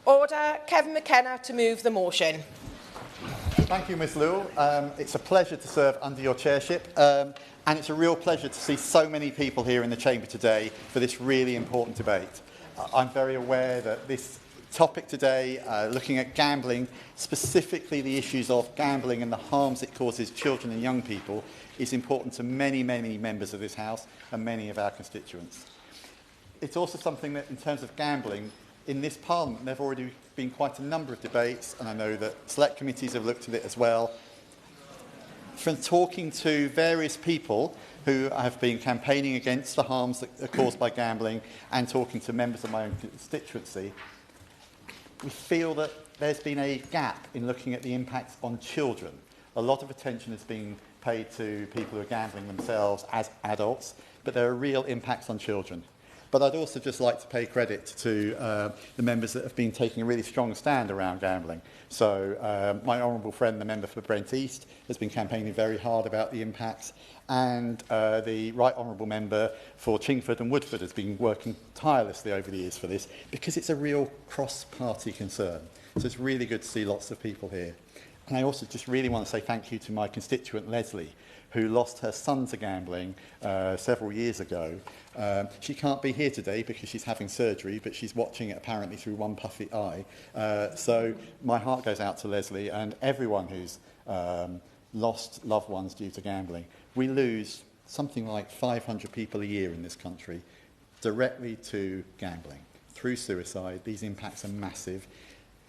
Order. Kevin McKenna to move the motion. Thank you, Ms Lewell. It's a pleasure to serve under your chairship, and it's a real pleasure to see so many people here in the chamber today for this really important debate. I'm very aware that this topic today, looking at gambling, specifically the issues of gambling and the harms it causes children and young people, is important to many, many members of this House and many of our constituents. It's also something that, in terms of gambling, in this Parliament, there have already been quite a number of debates, and I know that select committees have looked at it as well. From talking to various people who have been campaigning against the harms that are caused by gambling and talking to members of my own constituency, we feel that there's been a gap in looking at the impacts on children. A lot of attention has been paid to people who are gambling themselves as adults, but there are real impacts on children. But I'd also just like to pay credit to the members that have been taking a really strong stand around gambling. So my honourable friend, the member for Brent East, has been campaigning very hard about the impacts, and the right honourable member for Chingford and Woodford has been working tirelessly over the years for this, because it's a real cross-party concern. So it's really good to see lots of people here. And I also just really want to say thank you to my constituent Leslie, who lost her son to gambling several years ago. She can't be here today because she's having surgery, but she's watching it apparently through one puffy eye. So my heart goes out to Leslie and everyone who's lost loved ones due to gambling. We lose something like 500 people a year in this country directly to gambling. Through suicide, these impacts are massive.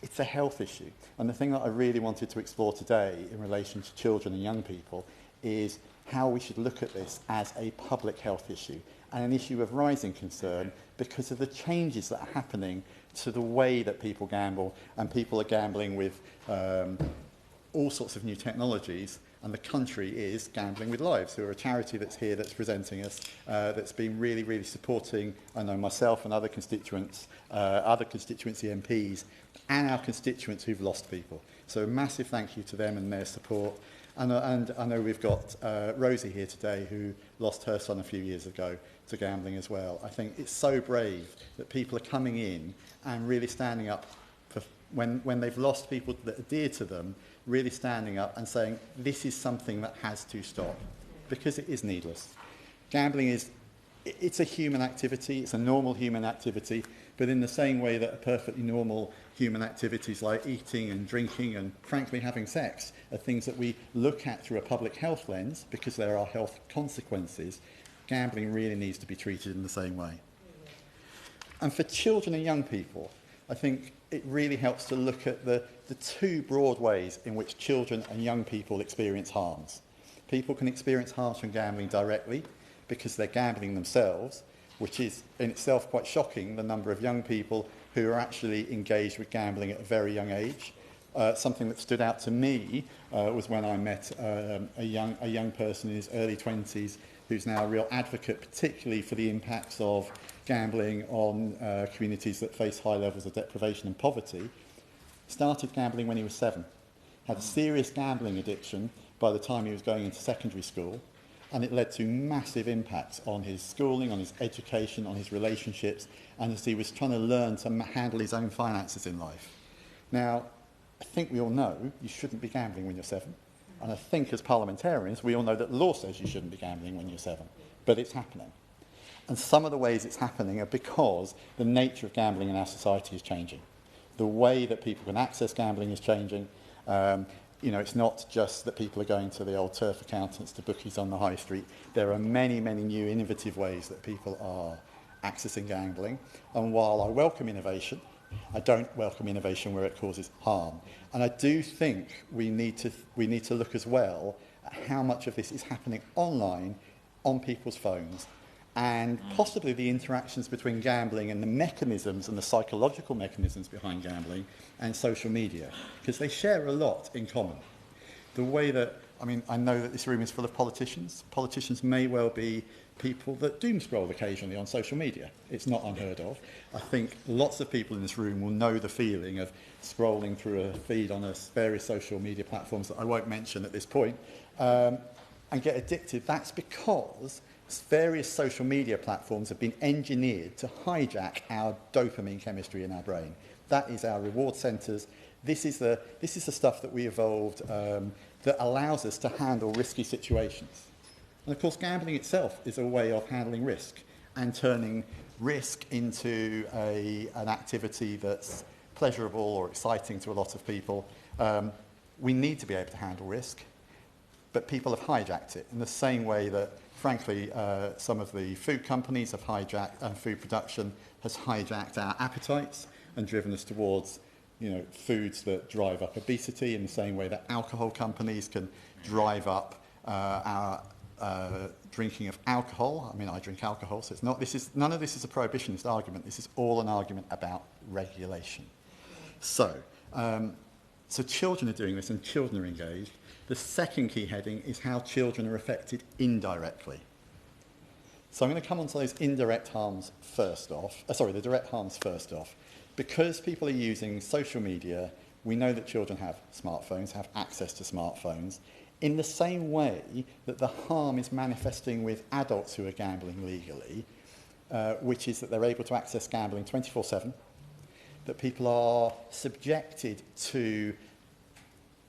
It's a health issue. And the thing that I really wanted to explore today in relation to children and young people is how we should look at this as a public health issue and an issue of rising concern because of the changes that are happening to the way that people gamble, and people are gambling with all sorts of new technologies, and the country is Gambling with Lives, who are a charity that's here, that's presenting us, that's been really, really supporting, I know, myself and other constituents, other constituency MPs, and our constituents who've lost people. So a massive thank you to them and their support. And I know we've got Rosie here today, who lost her son a few years ago to gambling as well. I think it's so brave that people are coming in and really standing up for when they've lost people that are dear to them, really standing up and saying, this is something that has to stop, because it is needless. Gambling it's a human activity, it's a normal human activity, but in the same way that a perfectly normal human activities like eating and drinking and, frankly, having sex are things that we look at through a public health lens because there are health consequences, gambling really needs to be treated in the same way. And for children and young people, I think it really helps to look at the two broad ways in which children and young people experience harms. People can experience harms from gambling directly because they're gambling themselves, which is in itself quite shocking, the number of young people who are actually engaged with gambling at a very young age. Something that stood out to me was when I met a young person in his early 20s who's now a real advocate, particularly for the impacts of gambling on communities that face high levels of deprivation and poverty. Started gambling when he was 7, had a serious gambling addiction by the time he was going into secondary school, and it led to massive impacts on his schooling, on his education, on his relationships, and as he was trying to learn to handle his own finances in life. Now, I think we all know you shouldn't be gambling when you're 7, and I think as parliamentarians we all know that the law says you shouldn't be gambling when you're 7, but it's happening. And some of the ways it's happening are because the nature of gambling in our society is changing. The way that people can access gambling is changing. You know, it's not just that people are going to the old turf accountants to bookies on the high street. There are many, many new innovative ways that people are accessing gambling. And while I welcome innovation, I don't welcome innovation where it causes harm. And I do think we need to look as well at how much of this is happening online, on people's phones, and possibly the interactions between gambling and the mechanisms and the psychological mechanisms behind gambling and social media, because they share a lot in common. The way that, I mean, I know that this room is full of politicians. Politicians may well be people that doom scroll occasionally on social media. It's not unheard of. I think lots of people in this room will know the feeling of scrolling through a feed on various social media platforms that I won't mention at this point, and get addicted. That's because various social media platforms have been engineered to hijack our dopamine chemistry in our brain. That is our reward centres. This is the stuff that we evolved that allows us to handle risky situations. And of course, gambling itself is a way of handling risk and turning risk into an activity that's pleasurable or exciting to a lot of people. We need to be able to handle risk, but people have hijacked it in the same way that, frankly, some of the food companies have hijacked, and food production has hijacked our appetites and driven us towards, foods that drive up obesity, in the same way that alcohol companies can drive up our drinking of alcohol. I mean, I drink alcohol, so none of this is a prohibitionist argument. This is all an argument about regulation. So children are doing this, and children are engaged. The second key heading is how children are affected indirectly. So I'm going to come on to those indirect harms first off. The direct harms first off. Because people are using social media, we know that children have smartphones, have access to smartphones, in the same way that the harm is manifesting with adults who are gambling legally, which is that they're able to access gambling 24/7, that people are subjected to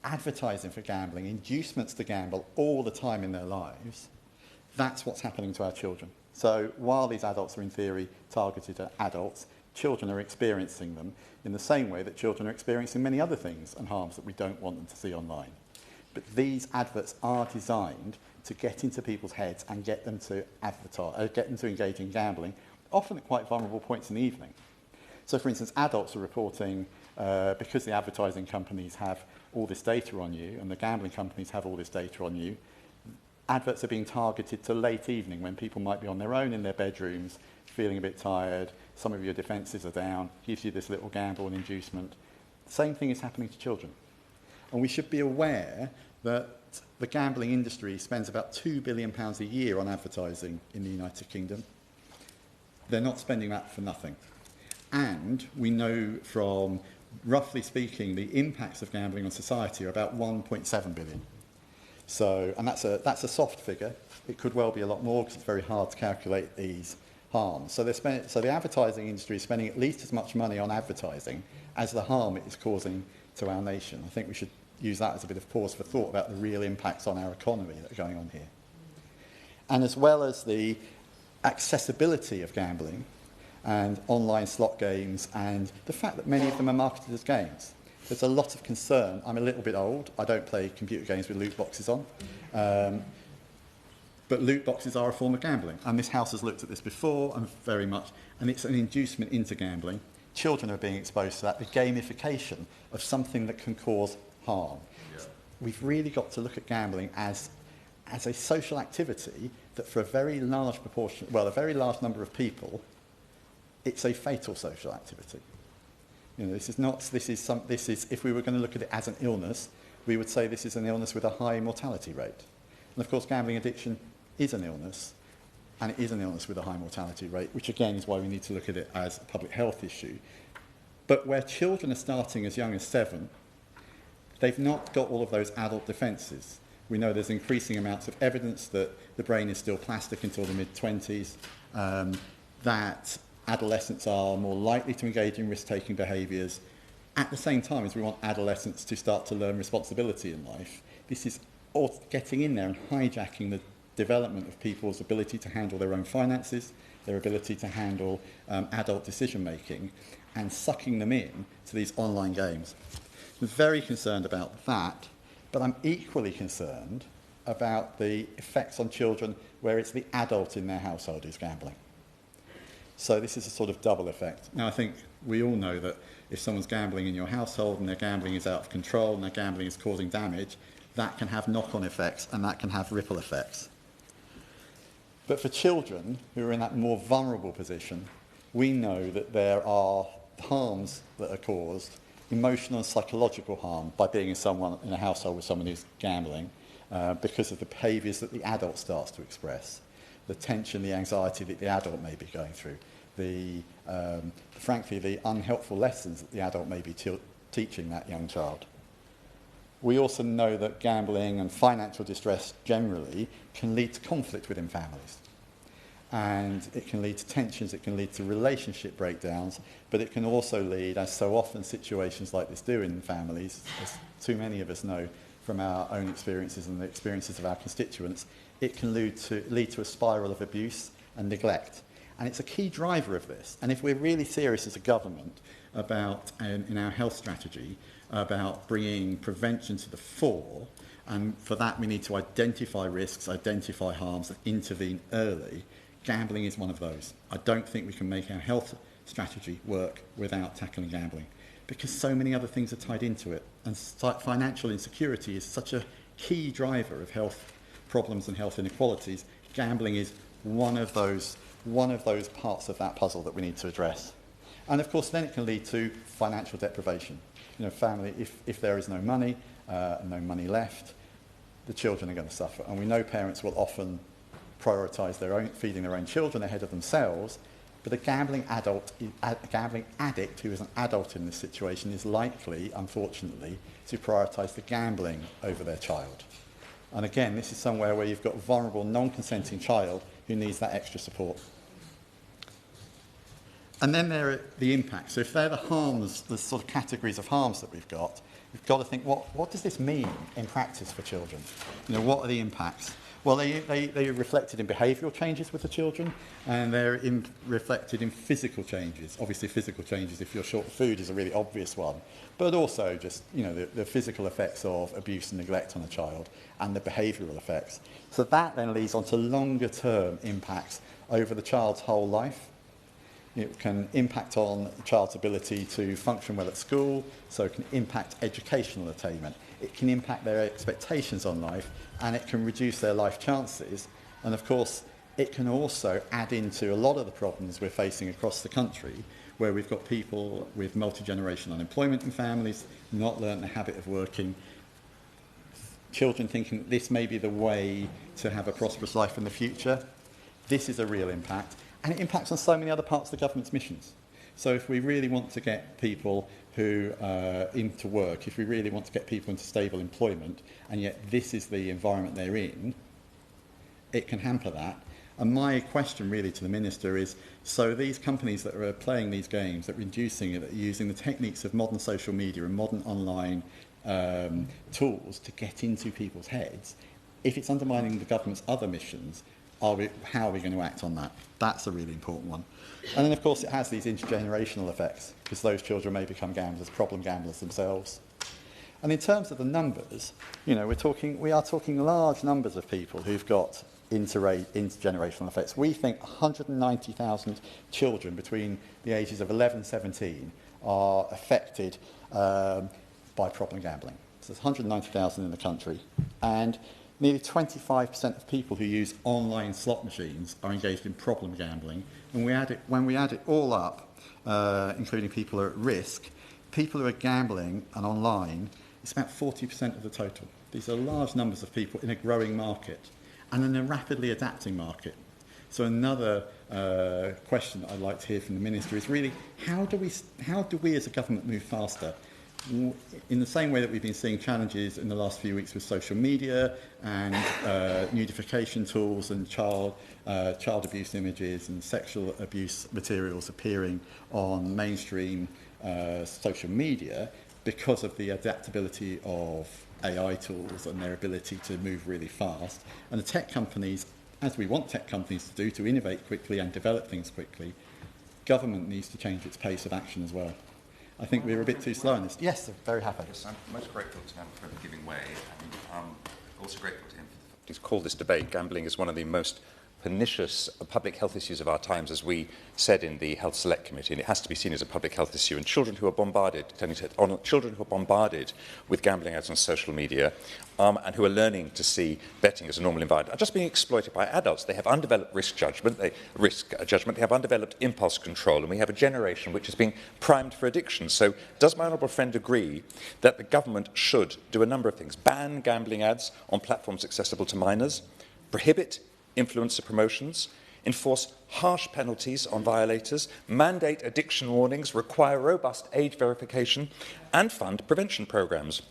advertising for gambling, inducements to gamble all the time in their lives. That's what's happening to our children. So while these adults are in theory targeted at adults, children are experiencing them in the same way that children are experiencing many other things and harms that we don't want them to see online. But these adverts are designed to get into people's heads and get them to get them to engage in gambling, often at quite vulnerable points in the evening. So, for instance, adults are reporting, because the advertising companies have all this data on you and the gambling companies have all this data on you, adverts are being targeted to late evening when people might be on their own in their bedrooms, feeling a bit tired, some of your defences are down, gives you this little gamble and inducement. Same thing is happening to children. And we should be aware that the gambling industry spends about £2 billion a year on advertising in the United Kingdom. They're not spending that for nothing. And we know from, roughly speaking, the impacts of gambling on society are about 1.7 billion. So, and that's a soft figure. It could well be a lot more because it's very hard to calculate these harms. So the advertising industry is spending at least as much money on advertising as the harm it is causing to our nation. I think we should use that as a bit of pause for thought about the real impacts on our economy that are going on here. And as well as the accessibility of gambling and online slot games and the fact that many of them are marketed as games, there's a lot of concern. I'm a little bit old. I don't play computer games with loot boxes on. But loot boxes are a form of gambling. And this house has looked at this before and it's an inducement into gambling. Children are being exposed to that, the gamification of something that can cause harm. Yeah. We've really got to look at gambling as a social activity that for a very large number of people, it's a fatal social activity. If we were going to look at it as an illness, we would say this is an illness with a high mortality rate. And of course, gambling addiction is an illness, and it is an illness with a high mortality rate, which again is why we need to look at it as a public health issue. But where children are starting as young as 7, they've not got all of those adult defences. We know there's increasing amounts of evidence that the brain is still plastic until the mid-20s, that adolescents are more likely to engage in risk-taking behaviours. At the same time as we want adolescents to start to learn responsibility in life, this is all getting in there and hijacking the development of people's ability to handle their own finances, their ability to handle adult decision-making, and sucking them in to these online games. I'm very concerned about that, but I'm equally concerned about the effects on children where it's the adult in their household who's gambling. So this is a sort of double effect. Now, I think we all know that if someone's gambling in your household and their gambling is out of control and their gambling is causing damage, that can have knock-on effects and that can have ripple effects. But for children who are in that more vulnerable position, we know that there are harms that are caused, emotional and psychological harm, by being in a household with someone who's gambling because of the behaviours that the adult starts to express, the tension, the anxiety that the adult may be going through, frankly, the unhelpful lessons that the adult may be teaching that young child. We also know that gambling and financial distress generally can lead to conflict within families. and it can lead to tensions, it can lead to relationship breakdowns, but it can also lead, as so often situations like this do in families, as too many of us know from our own experiences and the experiences of our constituents, it can lead to a spiral of abuse and neglect. And it's a key driver of this. And if we're really serious as a government about, in our health strategy, about bringing prevention to the fore, and for that we need to identify risks, identify harms, and intervene early, gambling is one of those. I don't think we can make our health strategy work without tackling gambling, because so many other things are tied into it. And financial insecurity is such a key driver of health problems and health inequalities. Gambling is one of those parts of that puzzle that we need to address. And of course then it can lead to financial deprivation. You know, family, if there is no money left, the children are going to suffer. And we know parents will often prioritise feeding their own children ahead of themselves, but a gambling addict who is an adult in this situation is likely, unfortunately, to prioritise the gambling over their child. And again, this is somewhere where you've got a vulnerable, non-consenting child who needs that extra support. And then there are the impacts. So if they're the harms, the sort of categories of harms that we've got to think, what does this mean in practice for children? You know, what are the impacts? Well, they're reflected in behavioural changes with the children, and they're reflected in physical changes. Obviously, physical changes, if you're short of food, is a really obvious one. But also just, you know, the physical effects of abuse and neglect on a child, and the behavioural effects. So that then leads on to longer-term impacts over the child's whole life. It can impact on the child's ability to function well at school, so it can impact educational attainment. It can impact their expectations on life, and it can reduce their life chances. And of course, it can also add into a lot of the problems we're facing across the country, where we've got people with multi-generational unemployment in families, not learned the habit of working, children thinking that this may be the way to have a prosperous life in the future. This is a real impact, and it impacts on so many other parts of the government's missions. So if we really want to get people who into work, if we really want to get people into stable employment, and yet this is the environment they're in, it can hamper that. And my question really to the Minister is, so these companies that are playing these games, that are inducing it, that are using the techniques of modern social media and modern online tools to get into people's heads, if it's undermining the government's other missions, how are we going to act on that? That's a really important one. And then, of course, it has these intergenerational effects, because those children may become gamblers, problem gamblers themselves. And in terms of the numbers, you know, we are talking large numbers of people who've got intergenerational effects. We think 190,000 children between the ages of 11 and 17 are affected by problem gambling. So there's 190,000 in the country. And nearly 25% of people who use online slot machines are engaged in problem gambling. And when we add it all up, including people who are at risk, people who are gambling and online, it's about 40% of the total. These are large numbers of people in a growing market and in a rapidly adapting market. So another question I'd like to hear from the Minister is really, how do we as a government move faster? In the same way that we've been seeing challenges in the last few weeks with social media and nudification tools and child abuse images and sexual abuse materials appearing on mainstream social media because of the adaptability of AI tools and their ability to move really fast. And the tech companies, as we want tech companies to do, to innovate quickly and develop things quickly, government needs to change its pace of action as well. I think we're a bit too slow in this. Yes, very happy. Yes, I'm most grateful to him for giving way, and also grateful to him for he's called this debate. Gambling is one of the most pernicious public health issues of our times, as we said in the Health Select Committee, and it has to be seen as a public health issue. And children who are bombarded, children who are bombarded with gambling ads on social media, and who are learning to see betting as a normal environment, are just being exploited by adults. They have undeveloped risk judgment. They have undeveloped impulse control, and we have a generation which is being primed for addiction. So, does my honourable friend agree that the government should do a number of things: ban gambling ads on platforms accessible to minors, prohibit influencer promotions, enforce harsh penalties on violators, mandate addiction warnings, require robust age verification, and fund prevention programmes?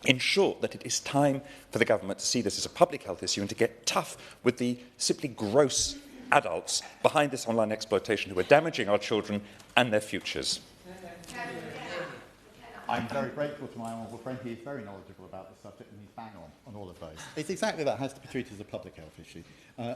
In short, that it is time for the government to see this as a public health issue and to get tough with the simply gross adults behind this online exploitation who are damaging our children and their futures. I'm very grateful to my honourable friend. He is very knowledgeable about the subject and he's bang on all of those. It's exactly that. It has to be treated as a public health issue.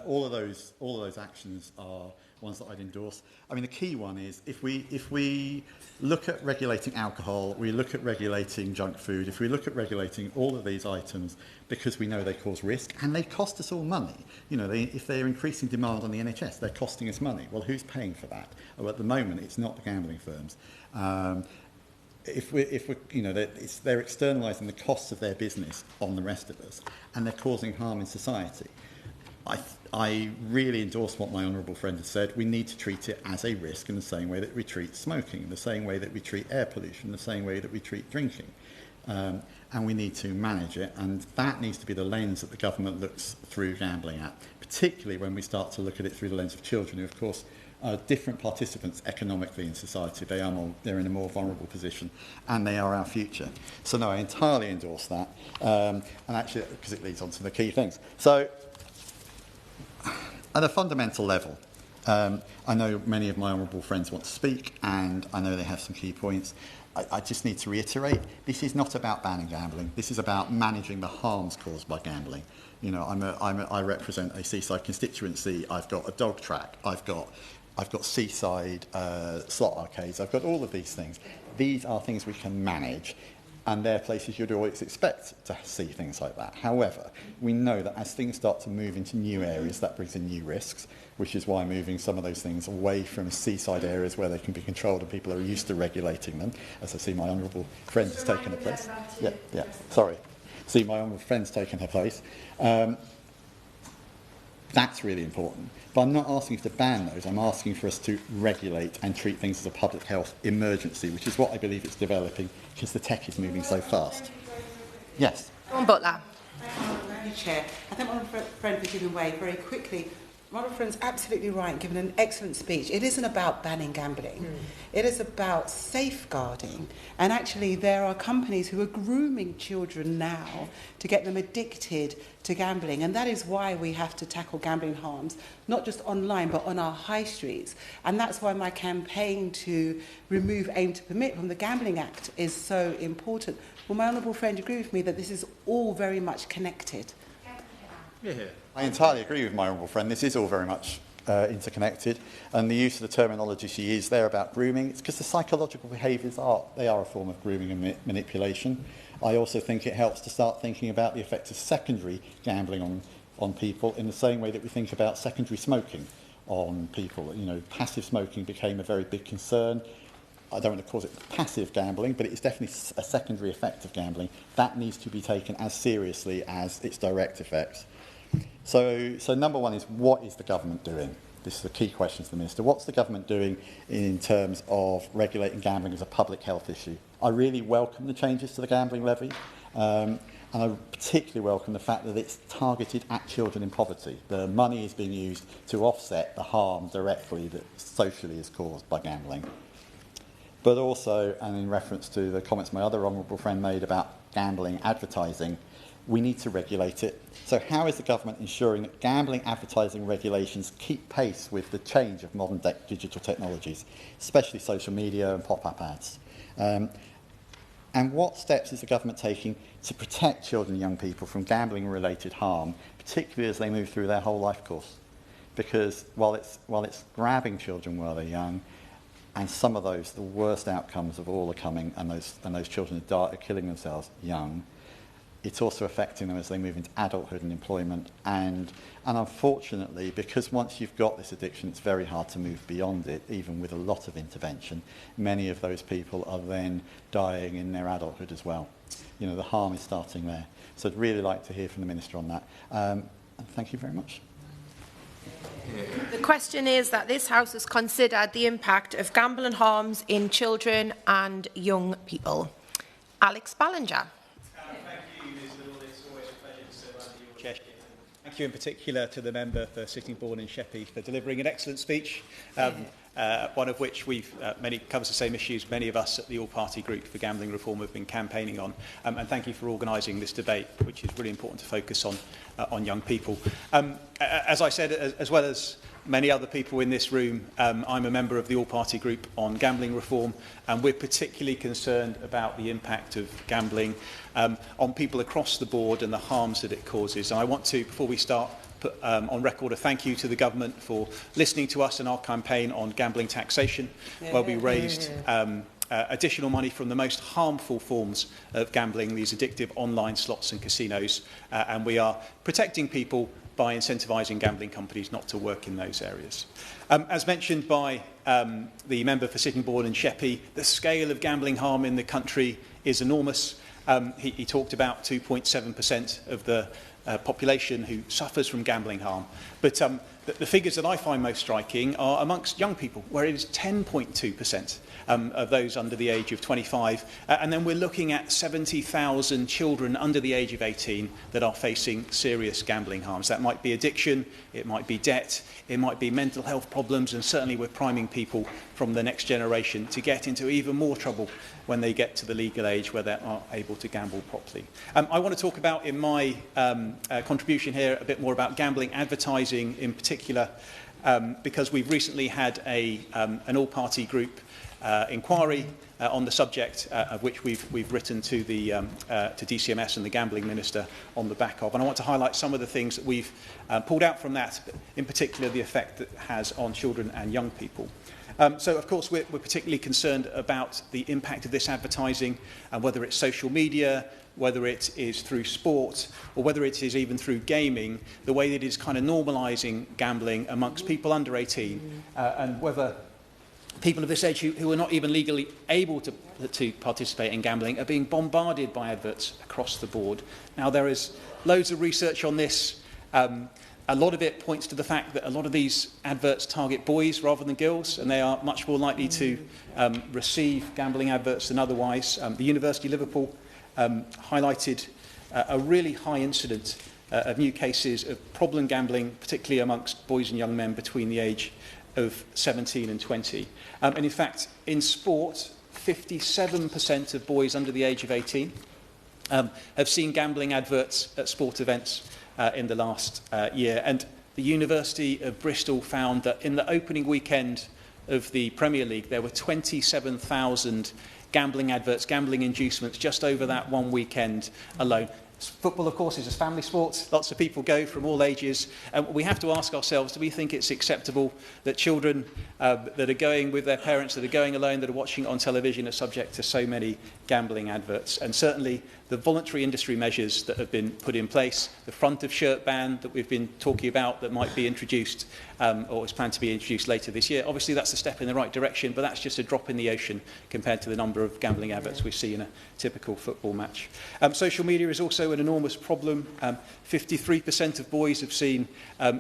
All of those actions are ones that I'd endorse. I mean, the key one is if we look at regulating alcohol, we look at regulating junk food, if we look at regulating all of these items because we know they cause risk and they cost us all money. You know, if they're increasing demand on the NHS, they're costing us money. Well, who's paying for that? Well, at the moment, it's not the gambling firms. If we're, you know, they're externalising the costs of their business on the rest of us, and they're causing harm in society. I really endorse what my honourable friend has said. We need to treat it as a risk in the same way that we treat smoking, in the same way that we treat air pollution, in the same way that we treat drinking. And we need to manage it, and that needs to be the lens that the government looks through gambling at, particularly when we start to look at it through the lens of children, who, of course, are different participants economically in society. They're in a more vulnerable position, and they are our future. So, no, I entirely endorse that, and actually, because it leads on to the key things. So, at a fundamental level, I know many of my honourable friends want to speak, and I know they have some key points. I just need to reiterate, this is not about banning gambling. This is about managing the harms caused by gambling. You know, I represent a seaside constituency. I've got a dog track. I've got seaside slot arcades. I've got all of these things. These are things we can manage, and they're places you'd always expect to see things like that. However, we know that as things start to move into new areas, that brings in new risks, which is why moving some of those things away from seaside areas where they can be controlled and people are used to regulating them, as I see my honourable friend has taken a place. See my honourable friend's taken her place. That's really important. But I'm not asking you to ban those. I'm asking for us to regulate and treat things as a public health emergency, which is what I believe it's developing because the tech is moving so fast. Yes. John Butler. Thank you, Chair. I think my friend was giving way very quickly. My friend's absolutely right, given an excellent speech. It isn't about banning gambling. It is about safeguarding. And actually, there are companies who are grooming children now to get them addicted to gambling. And that is why we have to tackle gambling harms, not just online, but on our high streets. And that's why my campaign to remove Aim to Permit from the Gambling Act is so important. Will my honourable friend agree with me that this is all very much connected? Yeah. I entirely agree with my honourable friend. This is all very much interconnected, and the use of the terminology she used there about grooming, it's because the psychological behaviours are a form of grooming and manipulation. I also think it helps to start thinking about the effects of secondary gambling on people in the same way that we think about secondary smoking on people. You know, passive smoking became a very big concern. I don't want to call it passive gambling, but it's definitely a secondary effect of gambling. That needs to be taken as seriously as its direct effects. So number one is, what is the government doing? This is the key question to the Minister. What's the government doing in terms of regulating gambling as a public health issue? I really welcome the changes to the gambling levy, and I particularly welcome the fact that it's targeted at children in poverty. The money is being used to offset the harm directly that socially is caused by gambling. But also, and in reference to the comments my other honourable friend made about gambling advertising, we need to regulate it. So how is the government ensuring that gambling advertising regulations keep pace with the change of modern digital technologies, especially social media and pop-up ads? And what steps is the government taking to protect children and young people from gambling-related harm, particularly as they move through their whole life course? Because while it's grabbing children while they're young, and some of those, the worst outcomes of all are coming, and those children are killing themselves young, it's also affecting them as they move into adulthood and employment. And unfortunately, because once you've got this addiction, it's very hard to move beyond it, even with a lot of intervention. Many of those people are then dying in their adulthood as well. You know, the harm is starting there. So I'd really like to hear from the Minister on that. And thank you very much. The question is that this House has considered the impact of gambling harms in children and young people. Alex Ballinger. Thank you in particular to the member for Sittingbourne and Sheppey for delivering an excellent speech, one of which covers the same issues many of us at the All-Party Group for Gambling Reform have been campaigning on. And thank you for organising this debate, which is really important to focus on young people. As I said, as well as many other people in this room, I'm a member of the all-party group on gambling reform, and we're particularly concerned about the impact of gambling on people across the board and the harms that it causes. And I want to, before we start, put on record a thank you to the government for listening to us in our campaign on gambling taxation, where we raised additional money from the most harmful forms of gambling, these addictive online slots and casinos, and we are protecting people by incentivising gambling companies not to work in those areas. As mentioned by the member for Sittingbourne and Sheppey, the scale of gambling harm in the country is enormous. He talked about 2.7% of the population who suffers from gambling harm. But the figures that I find most striking are amongst young people, where it is 10.2% of those under the age of 25. And then we're looking at 70,000 children under the age of 18 that are facing serious gambling harms. That might be addiction, it might be debt, it might be mental health problems, and certainly we're priming people from the next generation to get into even more trouble when they get to the legal age where they aren't able to gamble properly. I want to talk about, in my contribution here, a bit more about gambling advertising in particular, because we've recently had an all-party group inquiry on the subject, of which we've written to the to DCMS and the Gambling Minister on the back of. And I want to highlight some of the things that we've pulled out from that, in particular the effect that it has on children and young people. So, of course, we're particularly concerned about the impact of this advertising, whether it's social media, whether it is through sport, or whether it is even through gaming, the way that it is kind of normalising gambling amongst people under 18, and whether people of this age who are not even legally able to participate in gambling are being bombarded by adverts across the board. Now, there is loads of research on this. A lot of it points to the fact that a lot of these adverts target boys rather than girls, and they are much more likely to receive gambling adverts than otherwise. The University of Liverpool highlighted a really high incidence of new cases of problem gambling, particularly amongst boys and young men between the age of 17 and 20. And in fact, in sport, 57% of boys under the age of 18 have seen gambling adverts at sport events in the last year. And the University of Bristol found that in the opening weekend of the Premier League, there were 27,000 gambling adverts, gambling inducements, just over that one weekend alone. Football, of course, is a family sport. Lots of people go from all ages. We have to ask ourselves, do we think it's acceptable that children that are going with their parents, that are going alone, that are watching it on television, are subject to so many gambling adverts? And certainly the voluntary industry measures that have been put in place, the front of shirt ban that we've been talking about that might be introduced or is planned to be introduced later this year, obviously that's a step in the right direction, but that's just a drop in the ocean compared to the number of gambling adverts we see in a typical football match. Social media is also an enormous problem. 53% of boys have seen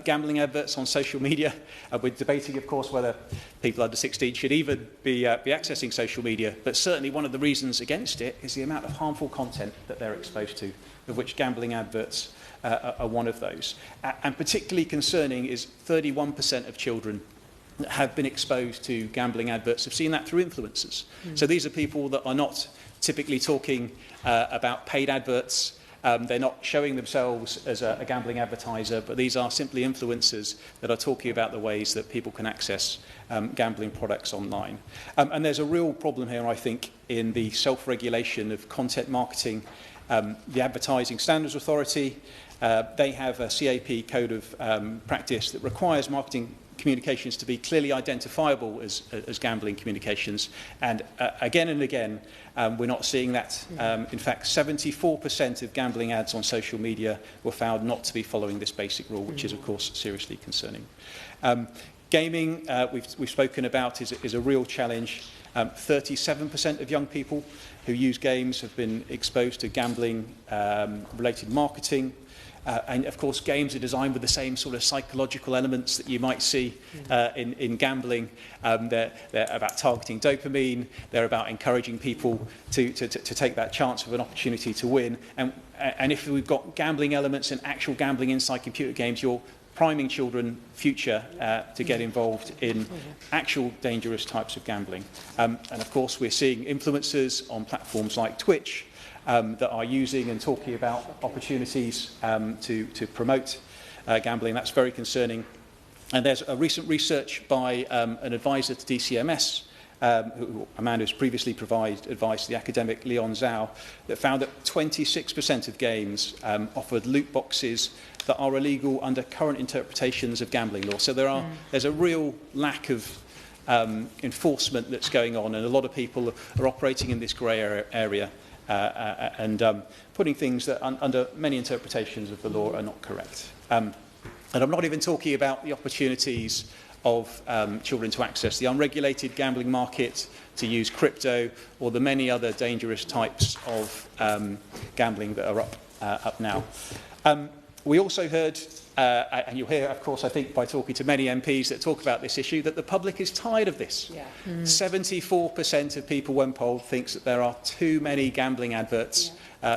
gambling adverts on social media. We're debating, of course, whether people under 16 should even be accessing social media, but certainly one of the reasons against it is the amount of harmful content that they're exposed to, of which gambling adverts are one of those. And particularly concerning is 31% of children that have been exposed to gambling adverts have seen that through influencers. So these are people that are not typically talking about paid adverts. They're not showing themselves as a gambling advertiser, but these are simply influencers that are talking about the ways that people can access gambling products online. And there's a real problem here, I think, in the self-regulation of content marketing. The Advertising Standards Authority, they have a CAP code of practice that requires marketing communications to be clearly identifiable as gambling communications. And again and again, we're not seeing that. In fact, 74% of gambling ads on social media were found not to be following this basic rule, which is, of course, seriously concerning. Gaming, we've spoken about, is a real challenge. 37% of young people who use games have been exposed to gambling-related marketing. And of course, games are designed with the same sort of psychological elements that you might see in gambling. They're about targeting dopamine. They're about encouraging people to take that chance of an opportunity to win. And if we've got gambling elements and actual gambling inside computer games, you're priming children future to get involved in actual dangerous types of gambling. And of course, we're seeing influencers on platforms like Twitch that are using and talking about opportunities to promote gambling. That's very concerning. And there's a recent research by an advisor to DCMS, a man who's previously provided advice to the academic Leon Zhao, that found that 26% of games offered loot boxes that are illegal under current interpretations of gambling law. So there's a real lack of enforcement that's going on, and a lot of people are operating in this grey area and putting things that under many interpretations of the law are not correct. And I'm not even talking about the opportunities of children to access the unregulated gambling market, to use crypto, or the many other dangerous types of gambling that are up now. We also heard, and you'll hear, of course, I think, by talking to many MPs that talk about this issue, that the public is tired of this. Yeah. 74% of people, when polled, thinks that there are too many gambling adverts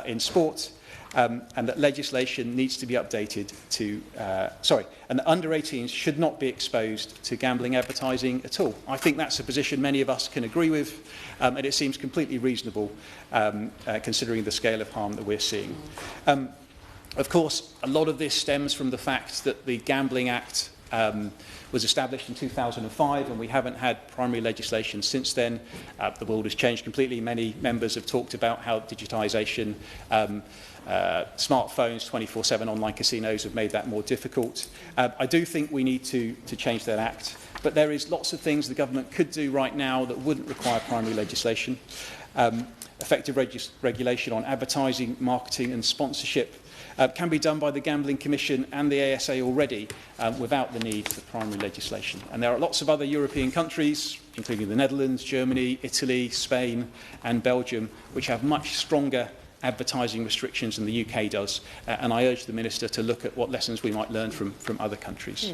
in sport, and that legislation needs to be updated to, and that under 18s should not be exposed to gambling advertising at all. I think that's a position many of us can agree with, and it seems completely reasonable considering the scale of harm that we're seeing. Of course, a lot of this stems from the fact that the Gambling Act was established in 2005, and we haven't had primary legislation since then. The world has changed completely. Many members have talked about how digitisation, smartphones, 24/7 online casinos have made that more difficult. I do think we need to change that act, but there is lots of things the government could do right now that wouldn't require primary legislation. Effective regulation on advertising, marketing and sponsorship can be done by the Gambling Commission and the ASA already without the need for primary legislation. And there are lots of other European countries, including the Netherlands, Germany, Italy, Spain and Belgium, which have much stronger advertising restrictions than the UK does. And I urge the Minister to look at what lessons we might learn from other countries.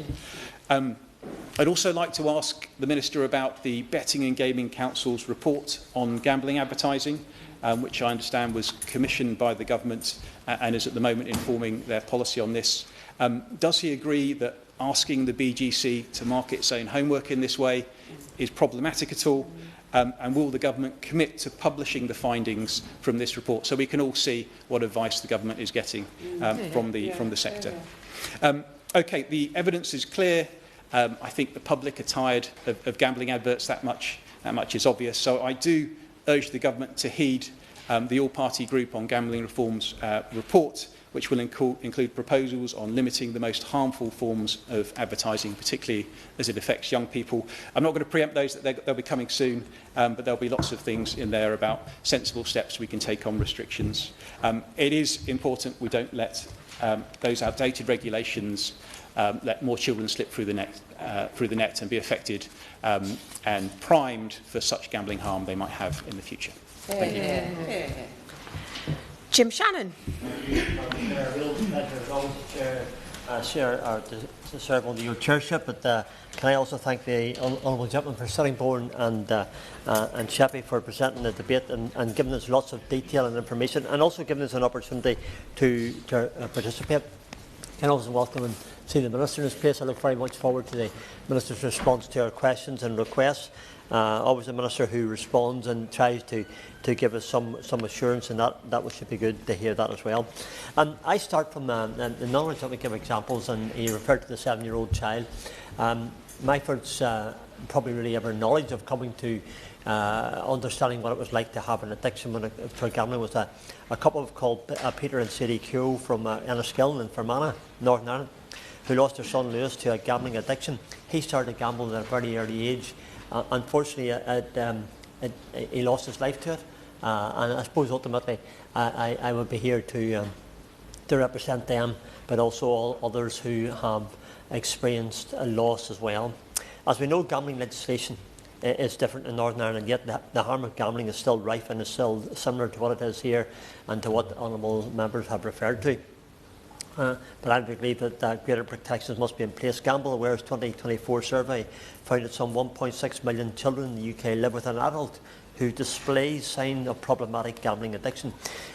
I'd also like to ask the Minister about the Betting and Gaming Council's report on gambling advertising, which I understand was commissioned by the government and is at the moment informing their policy on this. Does he agree that asking the BGC to market its own homework in this way is problematic at all? And will the government commit to publishing the findings from this report so we can all see what advice the government is getting from the sector? Okay, the evidence is clear. I think the public are tired of gambling adverts. That much is obvious. So I do urge the government to heed the all-party group on gambling reform's report, which will include proposals on limiting the most harmful forms of advertising, particularly as it affects young people. I'm not going to preempt those, that they'll be coming soon, but there'll be lots of things in there about sensible steps we can take on restrictions. It is important we don't let those outdated regulations let more children slip through the net and be affected and primed for such gambling harm they might have in the future. Thank you. Jim Shannon. Real pleasure to serve under your chairship, but can I also thank the honourable gentleman for Sittingbourne and Sheppey for presenting the debate and giving us lots of detail and information, and also giving us an opportunity to participate. Can also welcome and see the Minister in his place. I look very much forward to the Minister's response to our questions and requests. Always a Minister who responds and tries to give us some assurance, and that should be good to hear that as well. I start from the knowledge that we give examples, and he referred to the 7-year-old child. My first probably really ever knowledge of coming to understanding what it was like to have an addiction for gambling was a couple called Peter and Sadie Keogh from Enniskillen in Fermanagh, Northern Ireland, who lost their son Lewis to a gambling addiction. He started gambling at a very early age. Unfortunately, he lost his life to it, and I suppose ultimately I would be here to represent them, but also all others who have experienced a loss as well. As we know, gambling legislation is different in Northern Ireland, yet the harm of gambling is still rife and is still similar to what it is here and to what honourable members have referred to. But I believe that greater protections must be in place. Gamble Aware's 2024 survey found that some 1.6 million children in the UK live with an adult who displays signs of problematic gambling addiction.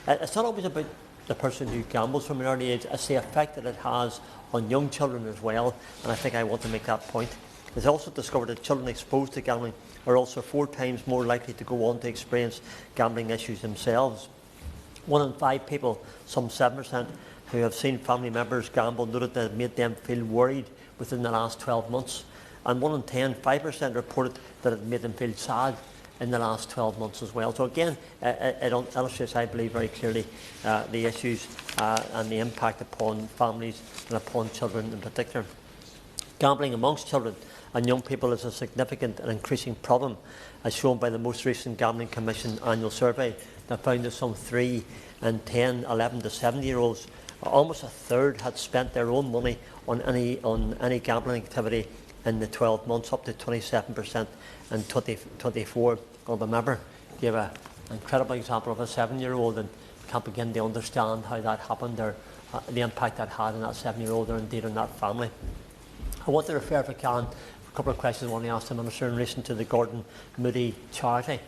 It's not always about the person who gambles from an early age, it's the effect that it has on young children as well, and I think I want to make that point. It's also discovered that children exposed to gambling are also 4 times more likely to go on to experience gambling issues themselves. 1 in 5 people, some 7%, who have seen family members gamble noted that it made them feel worried within the last 12 months. And 1 in 10, 5% reported that it made them feel sad in the last 12 months as well. So again, it illustrates, I believe, very clearly the issues and the impact upon families and upon children in particular. Gambling amongst children and young people is a significant and increasing problem, as shown by the most recent Gambling Commission annual survey that found that some 3 in 10, 11 to 17-year-olds, almost a third, had spent their own money on any gambling activity in the 12 months, up to 27% in 2024. I remember gave an incredible example of a 7-year-old, and can't begin to understand how that happened, or the impact that had on that 7-year-old, or indeed on that family. I want to refer, if I can, a couple of questions I want to ask the Minister in relation to the Gordon Moody charity.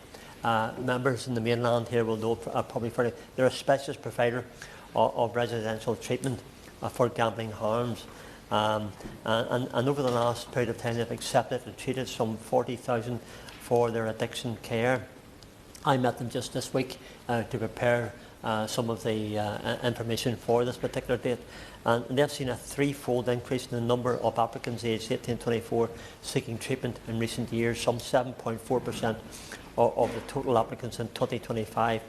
Members in the mainland here will know probably fairly, they're a specialist provider of residential treatment for gambling harms. And over the last period of time, they've accepted and treated some 40,000 for their addiction care. I met them just this week to prepare some of the information for this particular date. And they've seen a 3-fold increase in the number of applicants aged 18 to 24 seeking treatment in recent years, some 7.4% of the total applicants in 2025,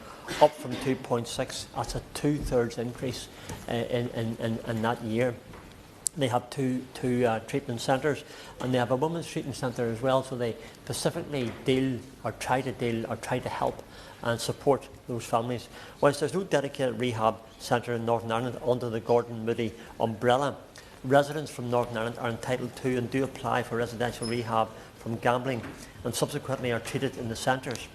up from 2.6. That's a 2/3 increase in that year. They have two treatment centres, and they have a women's treatment centre as well, so they specifically try to help and support those families. Whilst there's no dedicated rehab centre in Northern Ireland under the Gordon Moody umbrella, residents from Northern Ireland are entitled to and do apply for residential rehab from gambling, and subsequently are treated in the centres.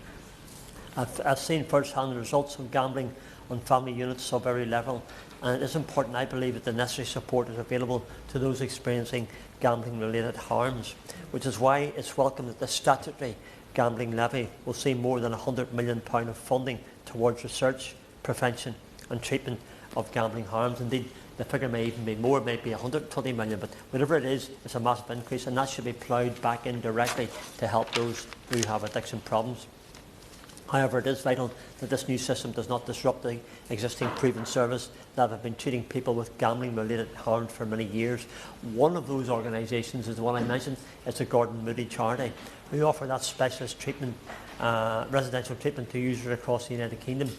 I've seen first-hand the results of gambling on family units of every level, and it is important, I believe, that the necessary support is available to those experiencing gambling-related harms, which is why it's welcome that the statutory gambling levy will see more than £100 million of funding towards research, prevention and treatment of gambling harms. Indeed, the figure may even be more, it may be 120 million, but whatever it is, it's a massive increase, and that should be ploughed back in directly to help those who have addiction problems. However, it is vital that this new system does not disrupt the existing proven service that have been treating people with gambling-related harms for many years. One of those organisations is the one I mentioned. It's the Gordon Moody charity, who offer that specialist treatment, residential treatment to users across the United Kingdom.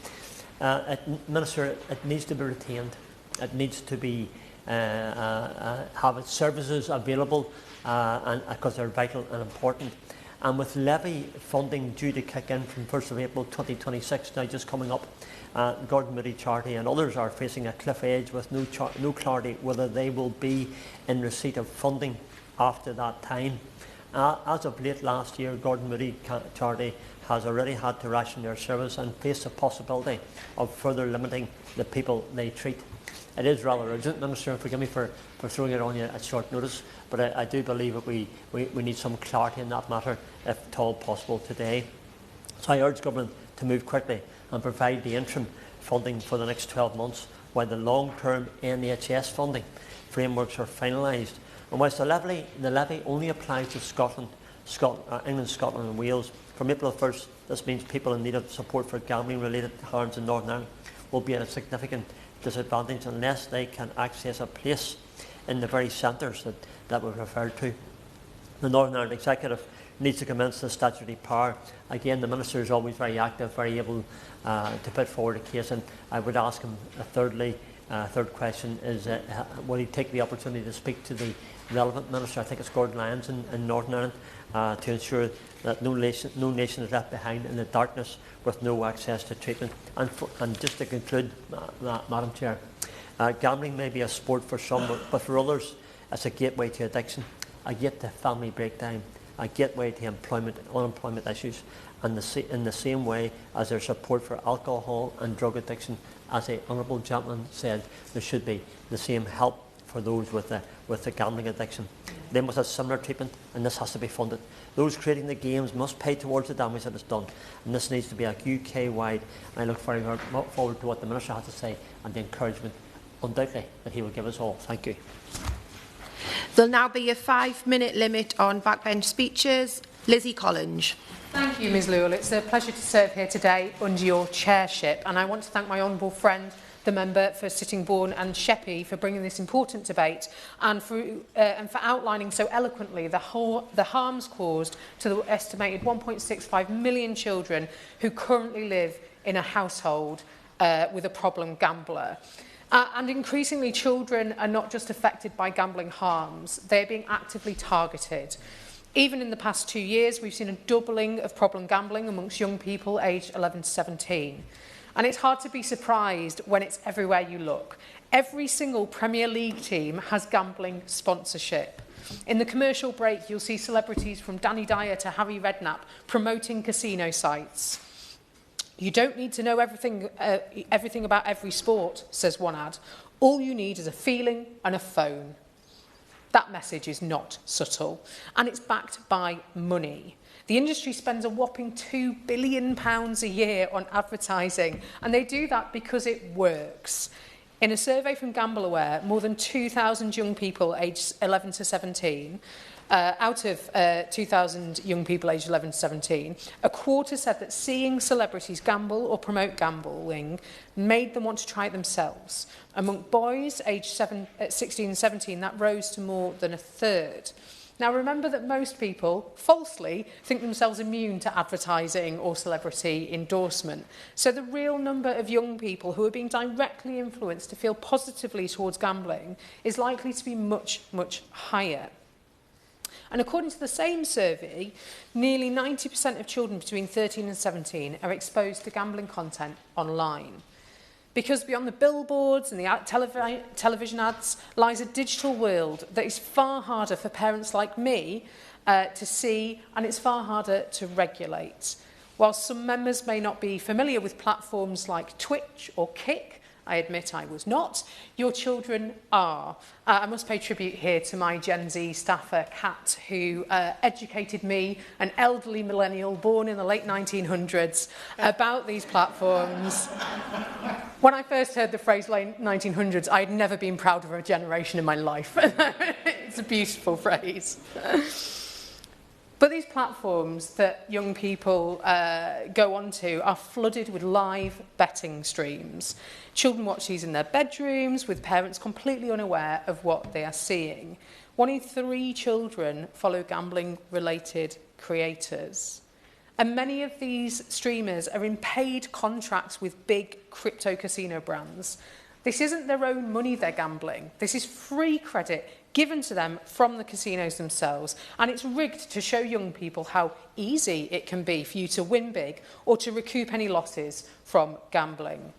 Minister, it needs to be retained. It needs to be have its services available, and because they're vital and important. And with levy funding due to kick in from 1st of April 2026, now just coming up, Gordon Moody Charity and others are facing a cliff edge with no clarity whether they will be in receipt of funding after that time. As of late last year, Gordon Moody Charity has already had to ration their service and face the possibility of further limiting the people they treat. It is rather urgent, Minister, and forgive me for throwing it on you at short notice, but I do believe that we need some clarity in that matter, if at all possible, today. So I urge Government to move quickly and provide the interim funding for the next 12 months while the long-term NHS funding frameworks are finalised. And whilst the levy only applies to England, Scotland and Wales, from April 1st, this means people in need of support for gambling-related harms in Northern Ireland will be at a significant disadvantage unless they can access a place in the very centres that we've referred to. The Northern Ireland Executive needs to commence the statutory power. Again, the Minister is always very active, very able to put forward a case, and I would ask him, third question is, will he take the opportunity to speak to the relevant Minister, I think it's Gordon Lyons in Northern Ireland, to ensure that no nation is left behind in the darkness with no access to treatment. And just to conclude, Madam Chair, gambling may be a sport for some, but for others it's a gateway to addiction, a gateway to family breakdown, a gateway to unemployment issues, and in the same way as there's support for alcohol and drug addiction, as the Honourable Gentleman said, there should be the same help for those with the gambling addiction. They must have similar treatment, and this has to be funded. Those creating the games must pay towards the damage that is done, and this needs to be a UK-wide. And I look very forward to what the Minister has to say and the encouragement, undoubtedly, that he will give us all. Thank you. There'll now be a 5-minute limit on backbench speeches. Lizzie Collins. Thank you, Ms Lewell. It's a pleasure to serve here today under your chairship, and I want to thank my honourable friend, the member for Sittingbourne and Sheppey for bringing this important debate and for outlining so eloquently the harms caused to the estimated 1.65 million children who currently live in a household with a problem gambler. And increasingly, children are not just affected by gambling harms, they're being actively targeted. Even in the past 2 years, we've seen a doubling of problem gambling amongst young people aged 11 to 17. And it's hard to be surprised when it's everywhere you look. Every single Premier League team has gambling sponsorship. In the commercial break, you'll see celebrities from Danny Dyer to Harry Redknapp promoting casino sites. You don't need to know everything about every sport, says one ad. All you need is a feeling and a phone. That message is not subtle, and it's backed by money. The industry spends a whopping £2 billion a year on advertising, and they do that because it works. In a survey from GambleAware, more than 2,000 young people aged 11 to 17, out of 2,000 young people aged 11 to 17, a quarter said that seeing celebrities gamble or promote gambling made them want to try it themselves. Among boys aged 16 and 17, that rose to more than a third. Now, remember that most people, falsely, think themselves immune to advertising or celebrity endorsement. So the real number of young people who are being directly influenced to feel positively towards gambling is likely to be much, much higher. And according to the same survey, nearly 90% of children between 13 and 17 are exposed to gambling content online. Because beyond the billboards and the television ads lies a digital world that is far harder for parents like me to see, and it's far harder to regulate. While some members may not be familiar with platforms like Twitch or Kick, I admit I was not, your children are. I must pay tribute here to my Gen Z staffer, Kat, who educated me, an elderly millennial born in the late 1900s, about these platforms. When I first heard the phrase late 1900s, I had never been proud of a generation in my life. It's a beautiful phrase. But these platforms that young people go onto are flooded with live betting streams. Children watch these in their bedrooms with parents completely unaware of what they are seeing. 1 in 3 children follow gambling-related creators. And many of these streamers are in paid contracts with big crypto casino brands. This isn't their own money they're gambling. This is free credit given to them from the casinos themselves, and it's rigged to show young people how easy it can be for you to win big or to recoup any losses from gambling.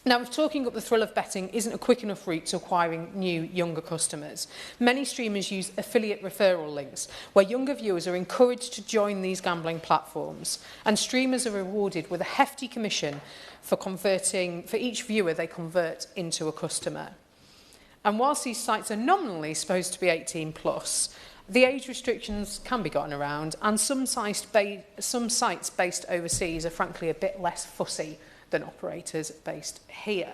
Now, if talking up the thrill of betting isn't a quick enough route to acquiring new, younger customers, many streamers use affiliate referral links, where younger viewers are encouraged to join these gambling platforms, and streamers are rewarded with a hefty commission for each viewer they convert into a customer. And whilst these sites are nominally supposed to be 18 plus, the age restrictions can be gotten around, and some sites based overseas are frankly a bit less fussy than operators based here.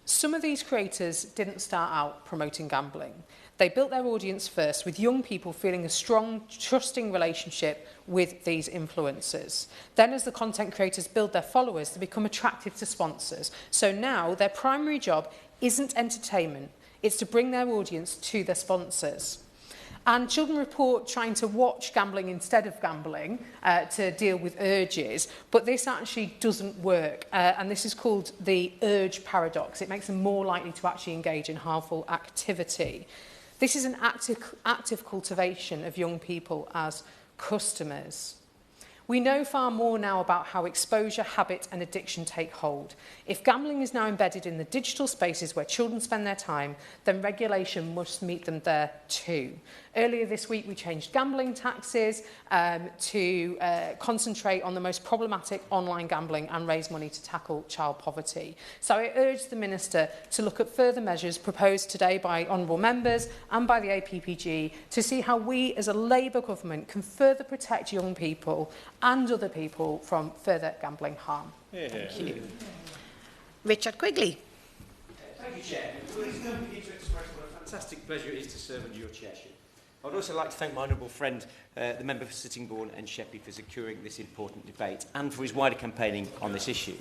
Some of these creators didn't start out promoting gambling. They built their audience first with young people feeling a strong, trusting relationship with these influencers. Then as the content creators build their followers, they become attractive to sponsors. So now their primary job isn't entertainment, it's to bring their audience to their sponsors. And children report trying to watch gambling instead of gambling to deal with urges, but this actually doesn't work. And this is called the urge paradox. It makes them more likely to actually engage in harmful activity. This is an active cultivation of young people as customers. We know far more now about how exposure, habit and addiction take hold. If gambling is now embedded in the digital spaces where children spend their time, then regulation must meet them there too. Earlier this week, we changed gambling taxes to concentrate on the most problematic online gambling and raise money to tackle child poverty. So I urge the Minister to look at further measures proposed today by honourable members and by the APPG to see how we as a Labour government can further protect young people and other people from further gambling harm. Yeah. Thank you. Richard Quigley. Thank you, Chair. Well, it's going to begin to express what a fantastic pleasure it is to serve under your chairship. I would also like to thank my honourable friend, the member for Sittingbourne and Sheppey, for securing this important debate and for his wider campaigning on this issue.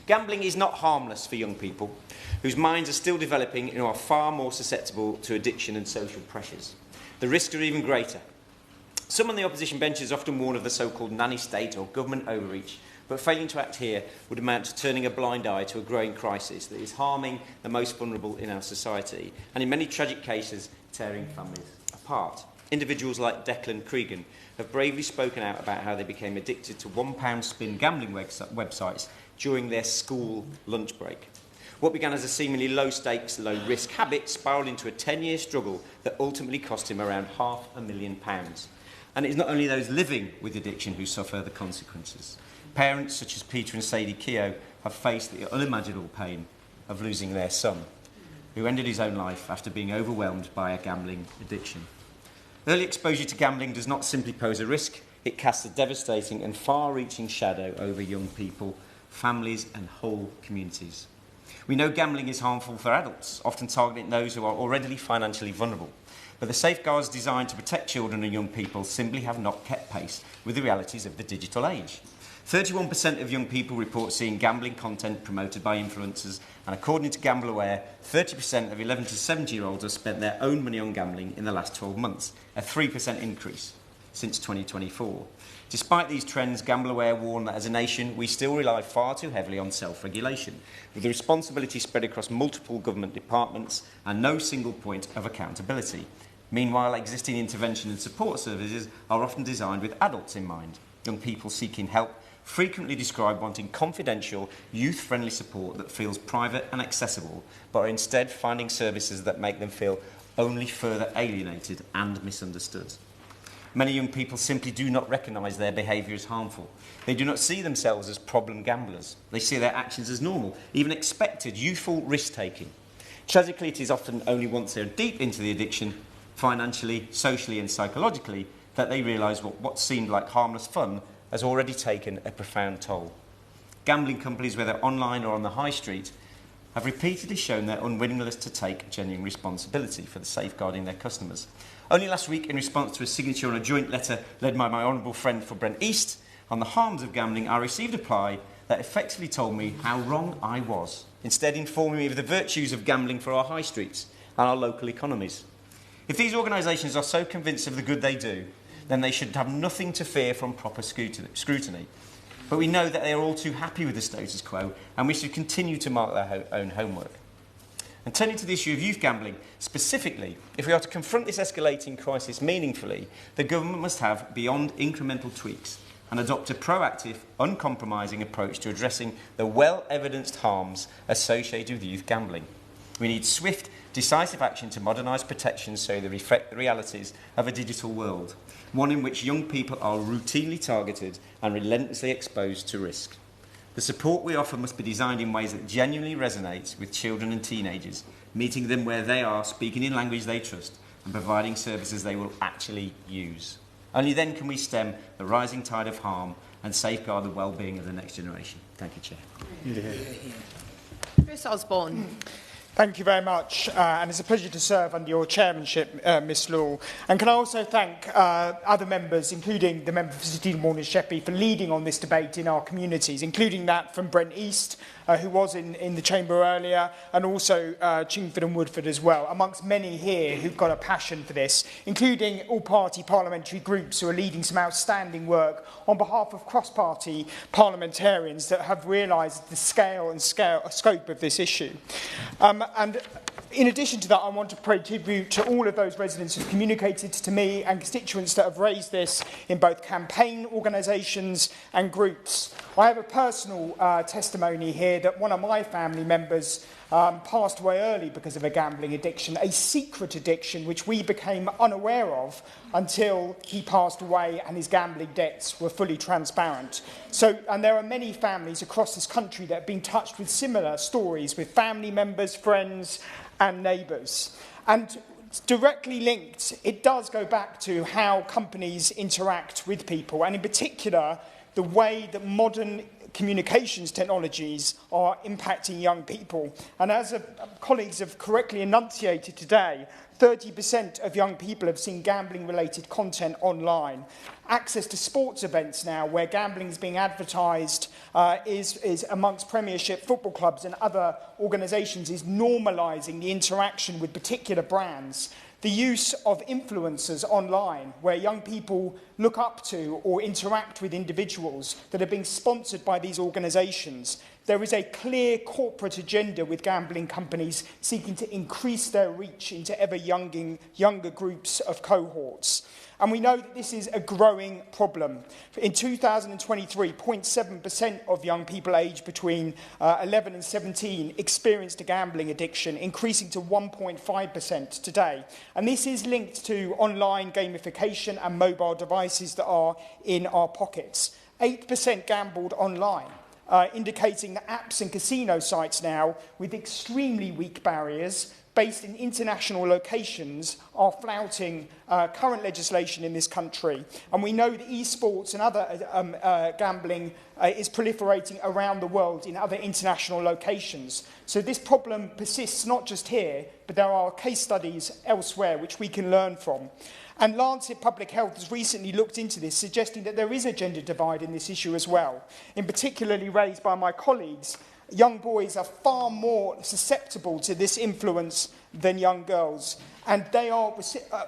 Gambling is not harmless for young people whose minds are still developing and are far more susceptible to addiction and social pressures. The risks are even greater. Some on the opposition benches often warn of the so-called nanny state or government overreach, but failing to act here would amount to turning a blind eye to a growing crisis that is harming the most vulnerable in our society and in many tragic cases tearing families apart. Individuals like Declan Cregan have bravely spoken out about how they became addicted to £1 spin gambling websites during their school lunch break. What began as a seemingly low-stakes, low-risk habit spiralled into a 10-year struggle that ultimately cost him around £500,000. And it's not only those living with addiction who suffer the consequences. Parents such as Peter and Sadie Keogh have faced the unimaginable pain of losing their son, who ended his own life after being overwhelmed by a gambling addiction. Early exposure to gambling does not simply pose a risk, it casts a devastating and far-reaching shadow over young people, families and whole communities. We know gambling is harmful for adults, often targeting those who are already financially vulnerable. But the safeguards designed to protect children and young people simply have not kept pace with the realities of the digital age. 31% of young people report seeing gambling content promoted by influencers, and according to GambleAware, 30% of 11 to 17-year-olds have spent their own money on gambling in the last 12 months, a 3% increase since 2024. Despite these trends, GambleAware warn that as a nation, we still rely far too heavily on self-regulation, with the responsibility spread across multiple government departments and no single point of accountability. Meanwhile, existing intervention and support services are often designed with adults in mind. Young people seeking help frequently describe wanting confidential, youth-friendly support that feels private and accessible, but are instead finding services that make them feel only further alienated and misunderstood. Many young people simply do not recognise their behaviour as harmful. They do not see themselves as problem gamblers. They see their actions as normal, even expected, youthful risk-taking. Tragically, it is often only once they are deep into the addiction, financially, socially and psychologically, that they realise what seemed like harmless fun has already taken a profound toll. Gambling companies, whether online or on the high street, have repeatedly shown their unwillingness to take genuine responsibility for the safeguarding their customers. Only last week, in response to a signature on a joint letter led by my honourable friend for Brent East on the harms of gambling, I received a reply that effectively told me how wrong I was, instead informing me of the virtues of gambling for our high streets and our local economies. If these organisations are so convinced of the good they do, then they should have nothing to fear from proper scrutiny. But we know that they are all too happy with the status quo, and we should continue to mark their own homework. And turning to the issue of youth gambling, specifically, if we are to confront this escalating crisis meaningfully, the government must have beyond incremental tweaks and adopt a proactive, uncompromising approach to addressing the well-evidenced harms associated with youth gambling. We need swift, decisive action to modernise protections so they reflect the realities of a digital world, one in which young people are routinely targeted and relentlessly exposed to risk. The support we offer must be designed in ways that genuinely resonate with children and teenagers, meeting them where they are, speaking in language they trust, and providing services they will actually use. Only then can we stem the rising tide of harm and safeguard the well-being of the next generation. Thank you, Chair. Chris Osborne. Thank you very much, and it's a pleasure to serve under your chairmanship, Ms Law. And can I also thank other members, including the member for Sittingbourne and Sheppey, for leading on this debate in our communities, including that from Brent East, who was in the chamber earlier, and also Chingford and Woodford as well, amongst many here who've got a passion for this, including all-party parliamentary groups who are leading some outstanding work on behalf of cross-party parliamentarians that have realised the scale and scope of this issue. And in addition to that, I want to pay tribute to all of those residents who've communicated to me and constituents that have raised this in both campaign organisations and groups. I have a personal testimony here that one of my family members passed away early because of a gambling addiction, a secret addiction which we became unaware of until he passed away and his gambling debts were fully transparent. And there are many families across this country that have been touched with similar stories with family members, friends and neighbours. And directly linked, it does go back to how companies interact with people, and in particular, the way that modern communications technologies are impacting young people. And as colleagues have correctly enunciated today, 30% of young people have seen gambling-related content online. Access to sports events now, where gambling is being advertised, is amongst Premiership football clubs and other organisations, is normalising the interaction with particular brands. The use of influencers online, where young people look up to or interact with individuals that are being sponsored by these organisations. There is a clear corporate agenda with gambling companies seeking to increase their reach into ever younger groups of cohorts. And we know that this is a growing problem. In 2023, 0.7% of young people aged between 11 and 17 experienced a gambling addiction, increasing to 1.5% today. And this is linked to online gamification and mobile devices that are in our pockets. 8% gambled online. Indicating that apps and casino sites now, with extremely weak barriers, based in international locations, are flouting current legislation in this country. And we know that esports and other gambling is proliferating around the world in other international locations. So this problem persists not just here, but there are case studies elsewhere which we can learn from. And Lancet Public Health has recently looked into this, suggesting that there is a gender divide in this issue as well. In particularly raised by my colleagues, young boys are far more susceptible to this influence than young girls. And they are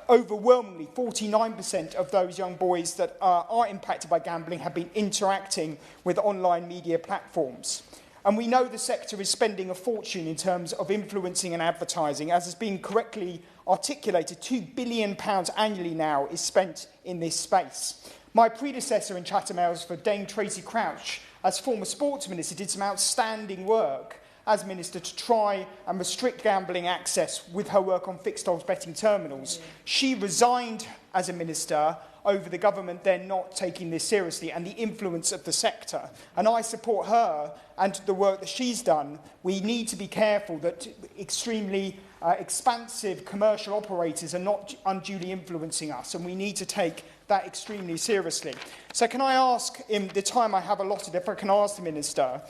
overwhelmingly, 49% of those young boys that are impacted by gambling have been interacting with online media platforms. And we know the sector is spending a fortune in terms of influencing and advertising. As has been correctly articulated, £2 billion annually now is spent in this space. My predecessor in Chatham Aylesford, Dame Tracy Crouch, as former sports minister, did some outstanding work as minister to try and restrict gambling access with her work on fixed odds betting terminals. She resigned as a minister over the government then not taking this seriously and the influence of the sector. And I support her and the work that she's done. We need to be careful that extremely expansive commercial operators are not unduly influencing us, and we need to take that extremely seriously. So can I ask, in the time I have allotted, if I can ask the Minister,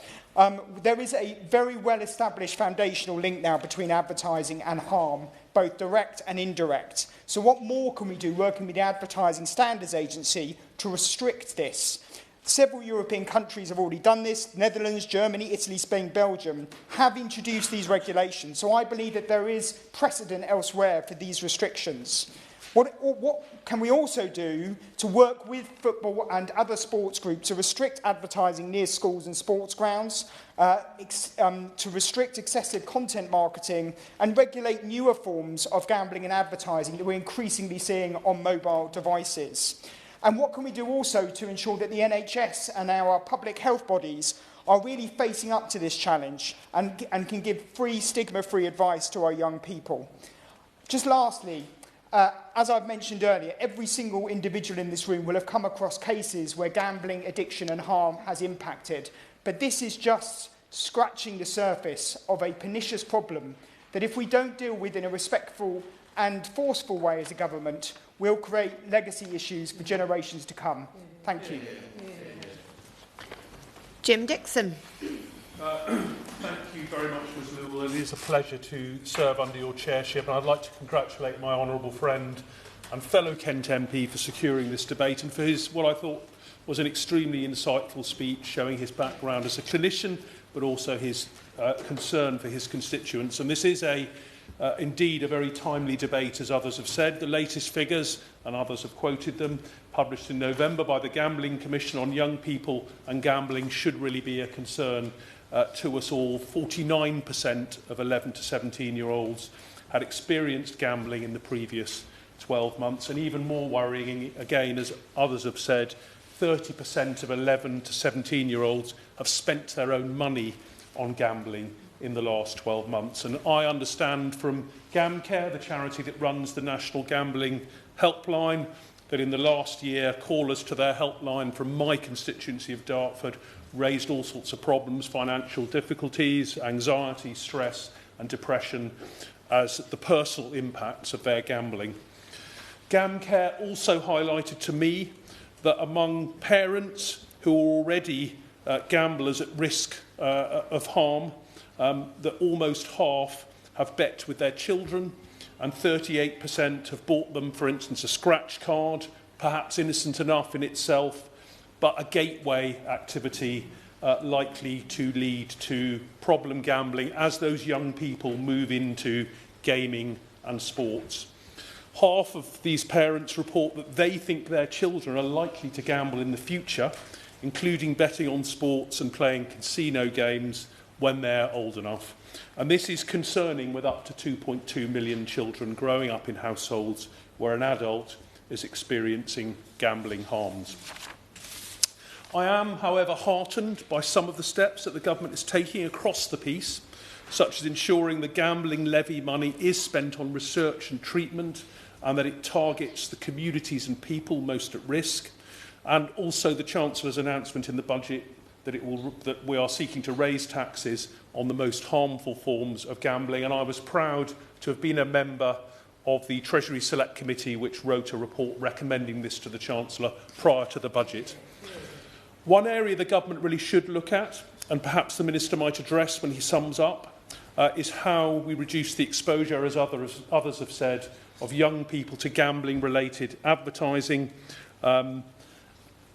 there is a very well-established foundational link now between advertising and harm, both direct and indirect. So what more can we do, working with the Advertising Standards Agency, to restrict this? Several European countries have already done this. Netherlands, Germany, Italy, Spain, Belgium have introduced these regulations. So I believe that there is precedent elsewhere for these restrictions. What can we also do to work with football and other sports groups to restrict advertising near schools and sports grounds, to restrict excessive content marketing and regulate newer forms of gambling and advertising that we're increasingly seeing on mobile devices? And what can we do also to ensure that the NHS and our public health bodies are really facing up to this challenge and can give free, stigma-free advice to our young people? Just lastly, as I've mentioned earlier, every single individual in this room will have come across cases where gambling, addiction and harm has impacted. But this is just scratching the surface of a pernicious problem that if we don't deal with in a respectful and forceful way as a government, will create legacy issues for generations to come. Thank you. Jim Dixon. Thank you very much, Ms Lewell. It is a pleasure to serve under your chairship, and I'd like to congratulate my honourable friend and fellow Kent MP for securing this debate and for his, what I thought was an extremely insightful speech showing his background as a clinician, but also his concern for his constituents. And this is indeed a very timely debate, as others have said. The latest figures, and others have quoted them, published in November by the Gambling Commission on young people and gambling should really be a concern to us all. 49% of 11 to 17-year-olds had experienced gambling in the previous 12 months. And even more worrying, again, as others have said, 30% of 11 to 17-year-olds have spent their own money on gambling in the last 12 months. And I understand from GamCare, the charity that runs the National Gambling Helpline, that in the last year, callers to their helpline from my constituency of Dartford raised all sorts of problems, financial difficulties, anxiety, stress and depression as the personal impacts of their gambling. GamCare also highlighted to me that among parents who are already gamblers at risk of harm, that almost half have bet with their children, and 38% have bought them, for instance, a scratch card, perhaps innocent enough in itself, but a gateway activity likely to lead to problem gambling as those young people move into gaming and sports. Half of these parents report that they think their children are likely to gamble in the future, including betting on sports and playing casino games when they're old enough. And this is concerning, with up to 2.2 million children growing up in households where an adult is experiencing gambling harms. I am, however, heartened by some of the steps that the government is taking across the piece, such as ensuring the gambling levy money is spent on research and treatment, and that it targets the communities and people most at risk, and also the Chancellor's announcement in the budget that we are seeking to raise taxes on the most harmful forms of gambling. And I was proud to have been a member of the Treasury Select Committee, which wrote a report recommending this to the Chancellor prior to the budget. One area the government really should look at, and perhaps the Minister might address when he sums up, is how we reduce the exposure, as others have said, of young people to gambling-related advertising.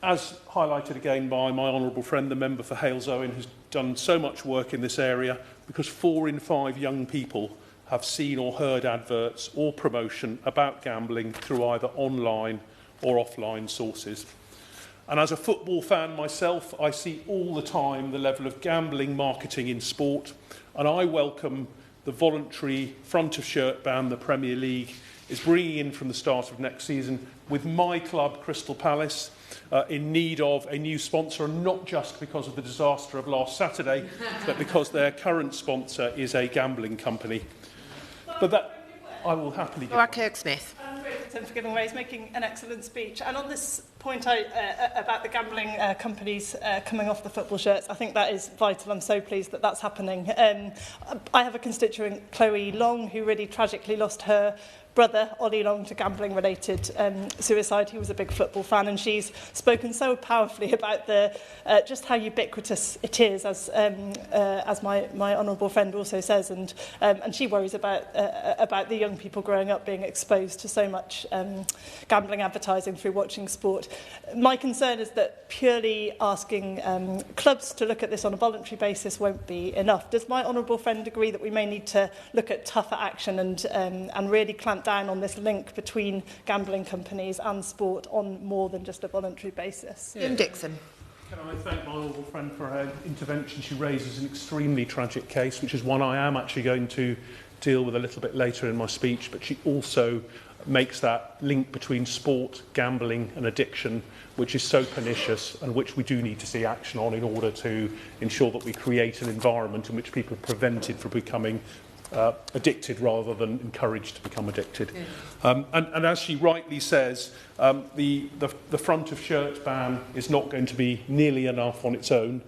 As highlighted again by my honourable friend, the member for Hales Owen, who's done so much work in this area, because 4 in 5 young people have seen or heard adverts or promotion about gambling through either online or offline sources. And as a football fan myself, I see all the time the level of gambling marketing in sport, and I welcome the voluntary front-of-shirt ban the Premier League is bringing in from the start of next season, with my club, Crystal Palace, in need of a new sponsor, and not just because of the disaster of last Saturday, but because their current sponsor is a gambling company. But that I will happily give. Kirk-Smith. For giving way. He's making an excellent speech. And on this point about the gambling companies coming off the football shirts, I think that is vital. I'm so pleased that that's happening. I have a constituent, Chloe Long, who really tragically lost her brother, Ollie Long, to gambling-related suicide. He was a big football fan, and she's spoken so powerfully about the just how ubiquitous it is, as my honourable friend also says, and she worries about the young people growing up being exposed to so much gambling advertising through watching sport. My concern is that purely asking clubs to look at this on a voluntary basis won't be enough. Does my honourable friend agree that we may need to look at tougher action and really clamp down on this link between gambling companies and sport on more than just a voluntary basis? Jim Dixon. Can I thank my honourable friend for her intervention? She raises an extremely tragic case, which is one I am actually going to deal with a little bit later in my speech, but she also makes that link between sport, gambling and addiction, which is so pernicious and which we do need to see action on in order to ensure that we create an environment in which people are prevented from becoming addicted rather than encouraged to become addicted. And as she rightly says, the front of shirt ban is not going to be nearly enough on its own.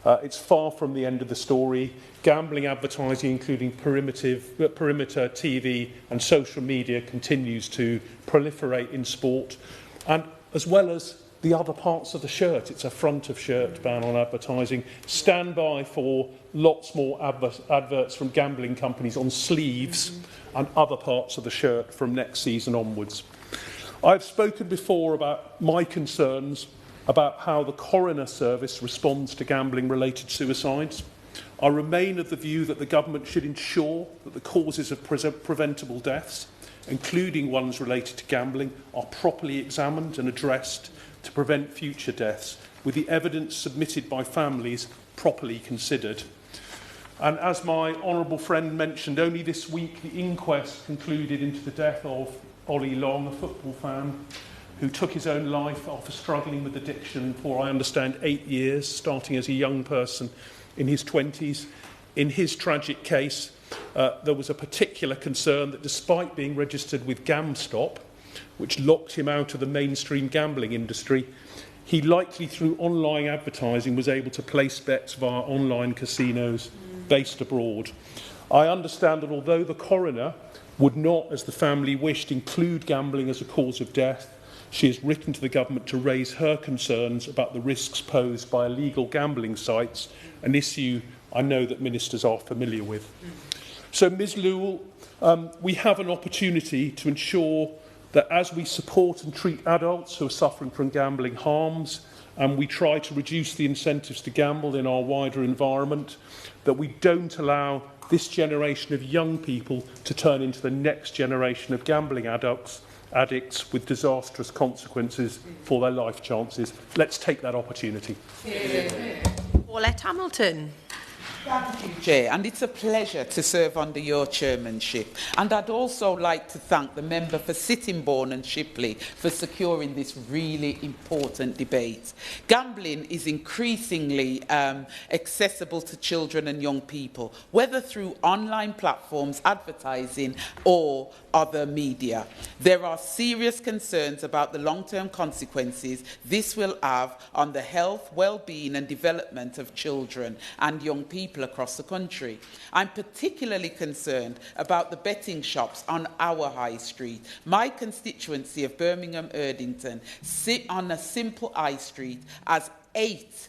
It's far from the end of the story. Gambling advertising, including perimeter TV and social media, continues to proliferate in sport, and as well as the other parts of the shirt. It's a front of shirt ban on advertising. Stand by for lots more adverts from gambling companies on sleeves and other parts of the shirt from next season onwards. I've spoken before about my concerns about how the coroner service responds to gambling-related suicides. I remain of the view that the government should ensure that the causes of preventable deaths, including ones related to gambling, are properly examined and addressed to prevent future deaths, with the evidence submitted by families properly considered. And as my honourable friend mentioned, only this week the inquest concluded into the death of Ollie Long, a football fan, who took his own life after struggling with addiction for, I understand, 8 years, starting as a young person in his 20s. In his tragic case, there was a particular concern that despite being registered with GamStop, which locked him out of the mainstream gambling industry, he likely through online advertising was able to place bets via online casinos based abroad. I understand that although the coroner would not, as the family wished, include gambling as a cause of death, she has written to the government to raise her concerns about the risks posed by illegal gambling sites, an issue I know that ministers are familiar with. So, Ms Lewell, we have an opportunity to ensure that as we support and treat adults who are suffering from gambling harms, and we try to reduce the incentives to gamble in our wider environment, that we don't allow this generation of young people to turn into the next generation of gambling addicts with disastrous consequences for their life chances. Let's take that opportunity. Paulette Hamilton. Thank you, Chair, and it's a pleasure to serve under your chairmanship. And I'd also like to thank the member for Sittingbourne and Shipley for securing this really important debate. Gambling is increasingly accessible to children and young people, whether through online platforms, advertising, or other media. There are serious concerns about the long-term consequences this will have on the health, well-being and development of children and young people across the country. I'm particularly concerned about the betting shops on our high street. My constituency of Birmingham Erdington sit on a simple high street as 8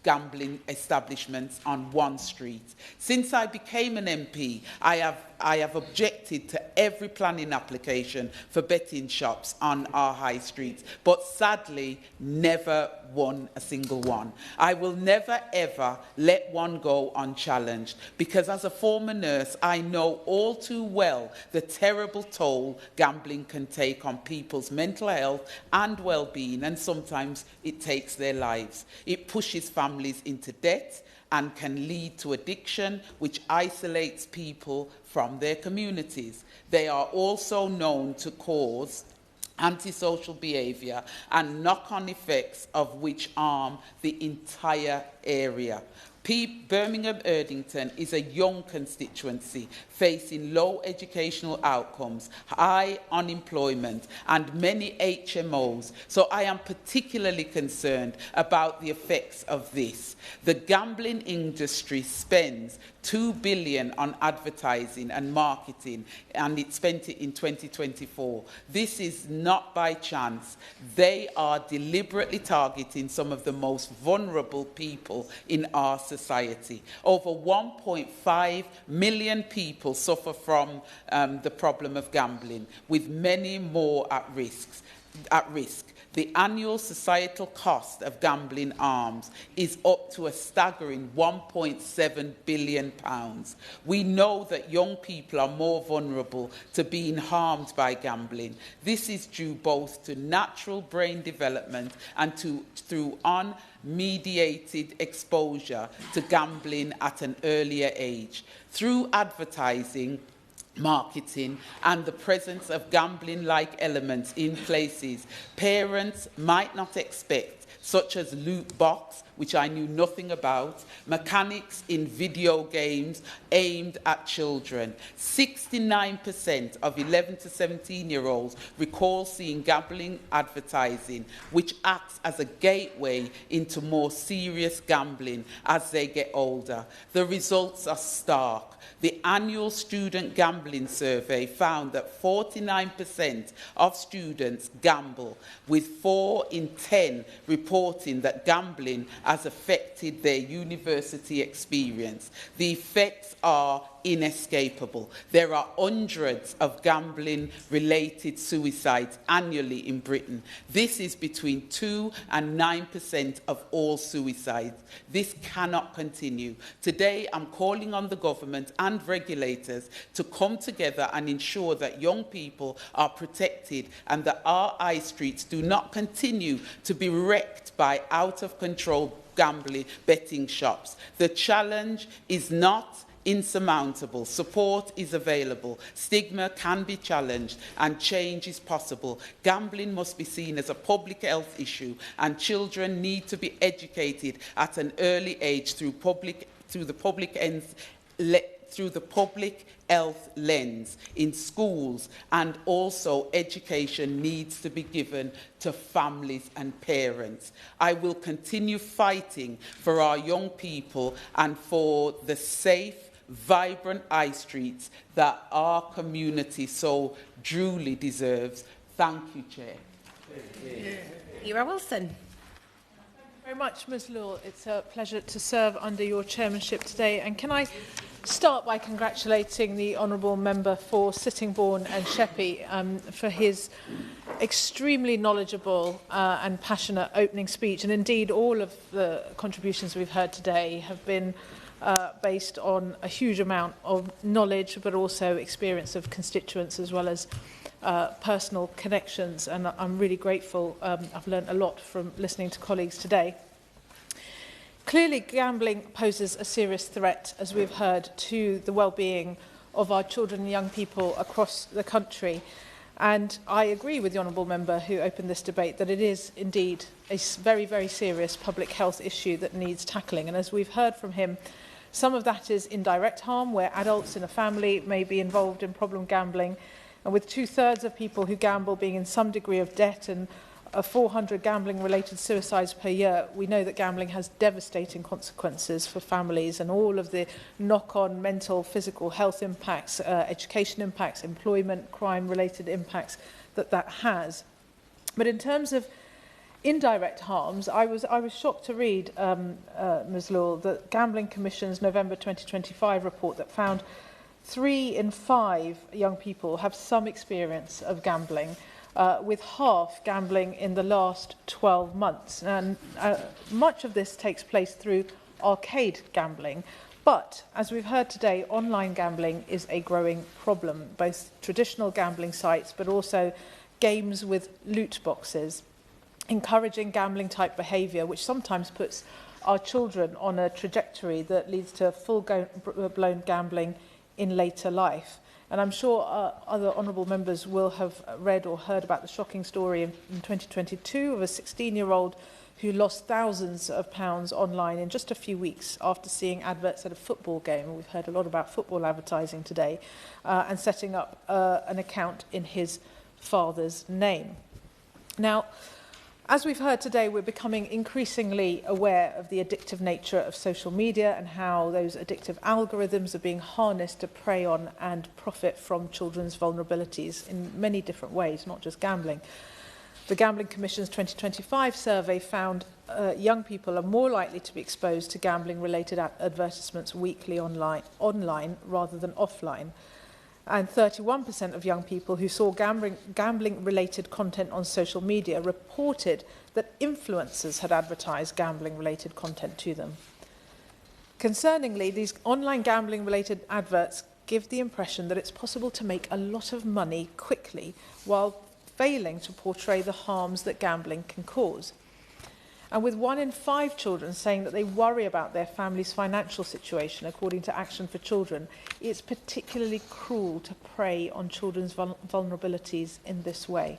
gambling establishments on one street. Since I became an MP, I have objected to every planning application for betting shops on our high streets, but sadly never won a single one. I will never ever let one go unchallenged, because as a former nurse I know all too well the terrible toll gambling can take on people's mental health and well-being, and sometimes it takes their lives. It pushes families into debt and can lead to addiction, which isolates people from their communities. They are also known to cause antisocial behaviour and knock-on effects of which harm the entire area. Birmingham Erdington is a young constituency facing low educational outcomes, high unemployment and many HMOs, so I am particularly concerned about the effects of this. The gambling industry spends $2 billion on advertising and marketing, and it spent it in 2024. This is not by chance. They are deliberately targeting some of the most vulnerable people in our society. Over 1.5 million people suffer from the problem of gambling, with many more at risk. The annual societal cost of gambling harms is up to a staggering £1.7 billion. We know that young people are more vulnerable to being harmed by gambling. This is due both to natural brain development and through unmediated exposure to gambling at an earlier age. Through advertising, marketing and the presence of gambling-like elements in places parents might not expect, such as loot box, which I knew nothing about, mechanics in video games aimed at children. 69% of 11 to 17-year-olds recall seeing gambling advertising, which acts as a gateway into more serious gambling as they get older. The results are stark. The annual student gambling survey found that 49% of students gamble, with 4 in 10 reporting that gambling has affected their university experience. The effects are inescapable. There are hundreds of gambling-related suicides annually in Britain. This is between 2 and 9% of all suicides. This cannot continue. Today, I'm calling on the government and regulators to come together and ensure that young people are protected and that our high streets do not continue to be wrecked by out-of-control gambling betting shops. The challenge is not insurmountable. Support is available. Stigma can be challenged and change is possible. Gambling must be seen as a public health issue, and children need to be educated at an early age through the public health lens in schools, and also education needs to be given to families and parents. I will continue fighting for our young people and for the safe, vibrant high streets that our community so truly deserves. Thank you, Chair. Ira Wilson. Very much, Ms Law. It's a pleasure to serve under your chairmanship today. And can I start by congratulating the Honourable Member for Sittingbourne and Sheppey for his extremely knowledgeable and passionate opening speech. And indeed, all of the contributions we've heard today have been based on a huge amount of knowledge, but also experience of constituents as well as personal connections, and I'm really grateful. I've learned a lot from listening to colleagues today. Clearly, gambling poses a serious threat, as we've heard, to the well-being of our children and young people across the country. And I agree with the Honourable Member who opened this debate that it is indeed a very, very serious public health issue that needs tackling. And as we've heard from him, some of that is indirect harm, where adults in a family may be involved in problem gambling. And with 2/3 of people who gamble being in some degree of debt and 400 gambling-related suicides per year, we know that gambling has devastating consequences for families and all of the knock-on mental, physical health impacts, education impacts, employment, crime-related impacts that has. But in terms of indirect harms, I was shocked to read, Ms Law, the Gambling Commission's November 2025 report that found 3 in 5 young people have some experience of gambling, with half gambling in the last 12 months. And much of this takes place through arcade gambling. But, as we've heard today, online gambling is a growing problem, both traditional gambling sites, but also games with loot boxes, encouraging gambling-type behaviour, which sometimes puts our children on a trajectory that leads to full-blown gambling in later life. And I'm sure other honourable members will have read or heard about the shocking story in 2022 of a 16-year-old who lost thousands of pounds online in just a few weeks after seeing adverts at a football game. And we've heard a lot about football advertising today, and setting up an account in his father's name. Now, as we've heard today, we're becoming increasingly aware of the addictive nature of social media and how those addictive algorithms are being harnessed to prey on and profit from children's vulnerabilities in many different ways, not just gambling. The Gambling Commission's 2025 survey found young people are more likely to be exposed to gambling-related advertisements weekly online rather than offline. And 31% of young people who saw gambling-related content on social media reported that influencers had advertised gambling-related content to them. Concerningly, these online gambling-related adverts give the impression that it's possible to make a lot of money quickly while failing to portray the harms that gambling can cause. And with 1 in 5 children saying that they worry about their family's financial situation, according to Action for Children, it's particularly cruel to prey on children's vulnerabilities in this way.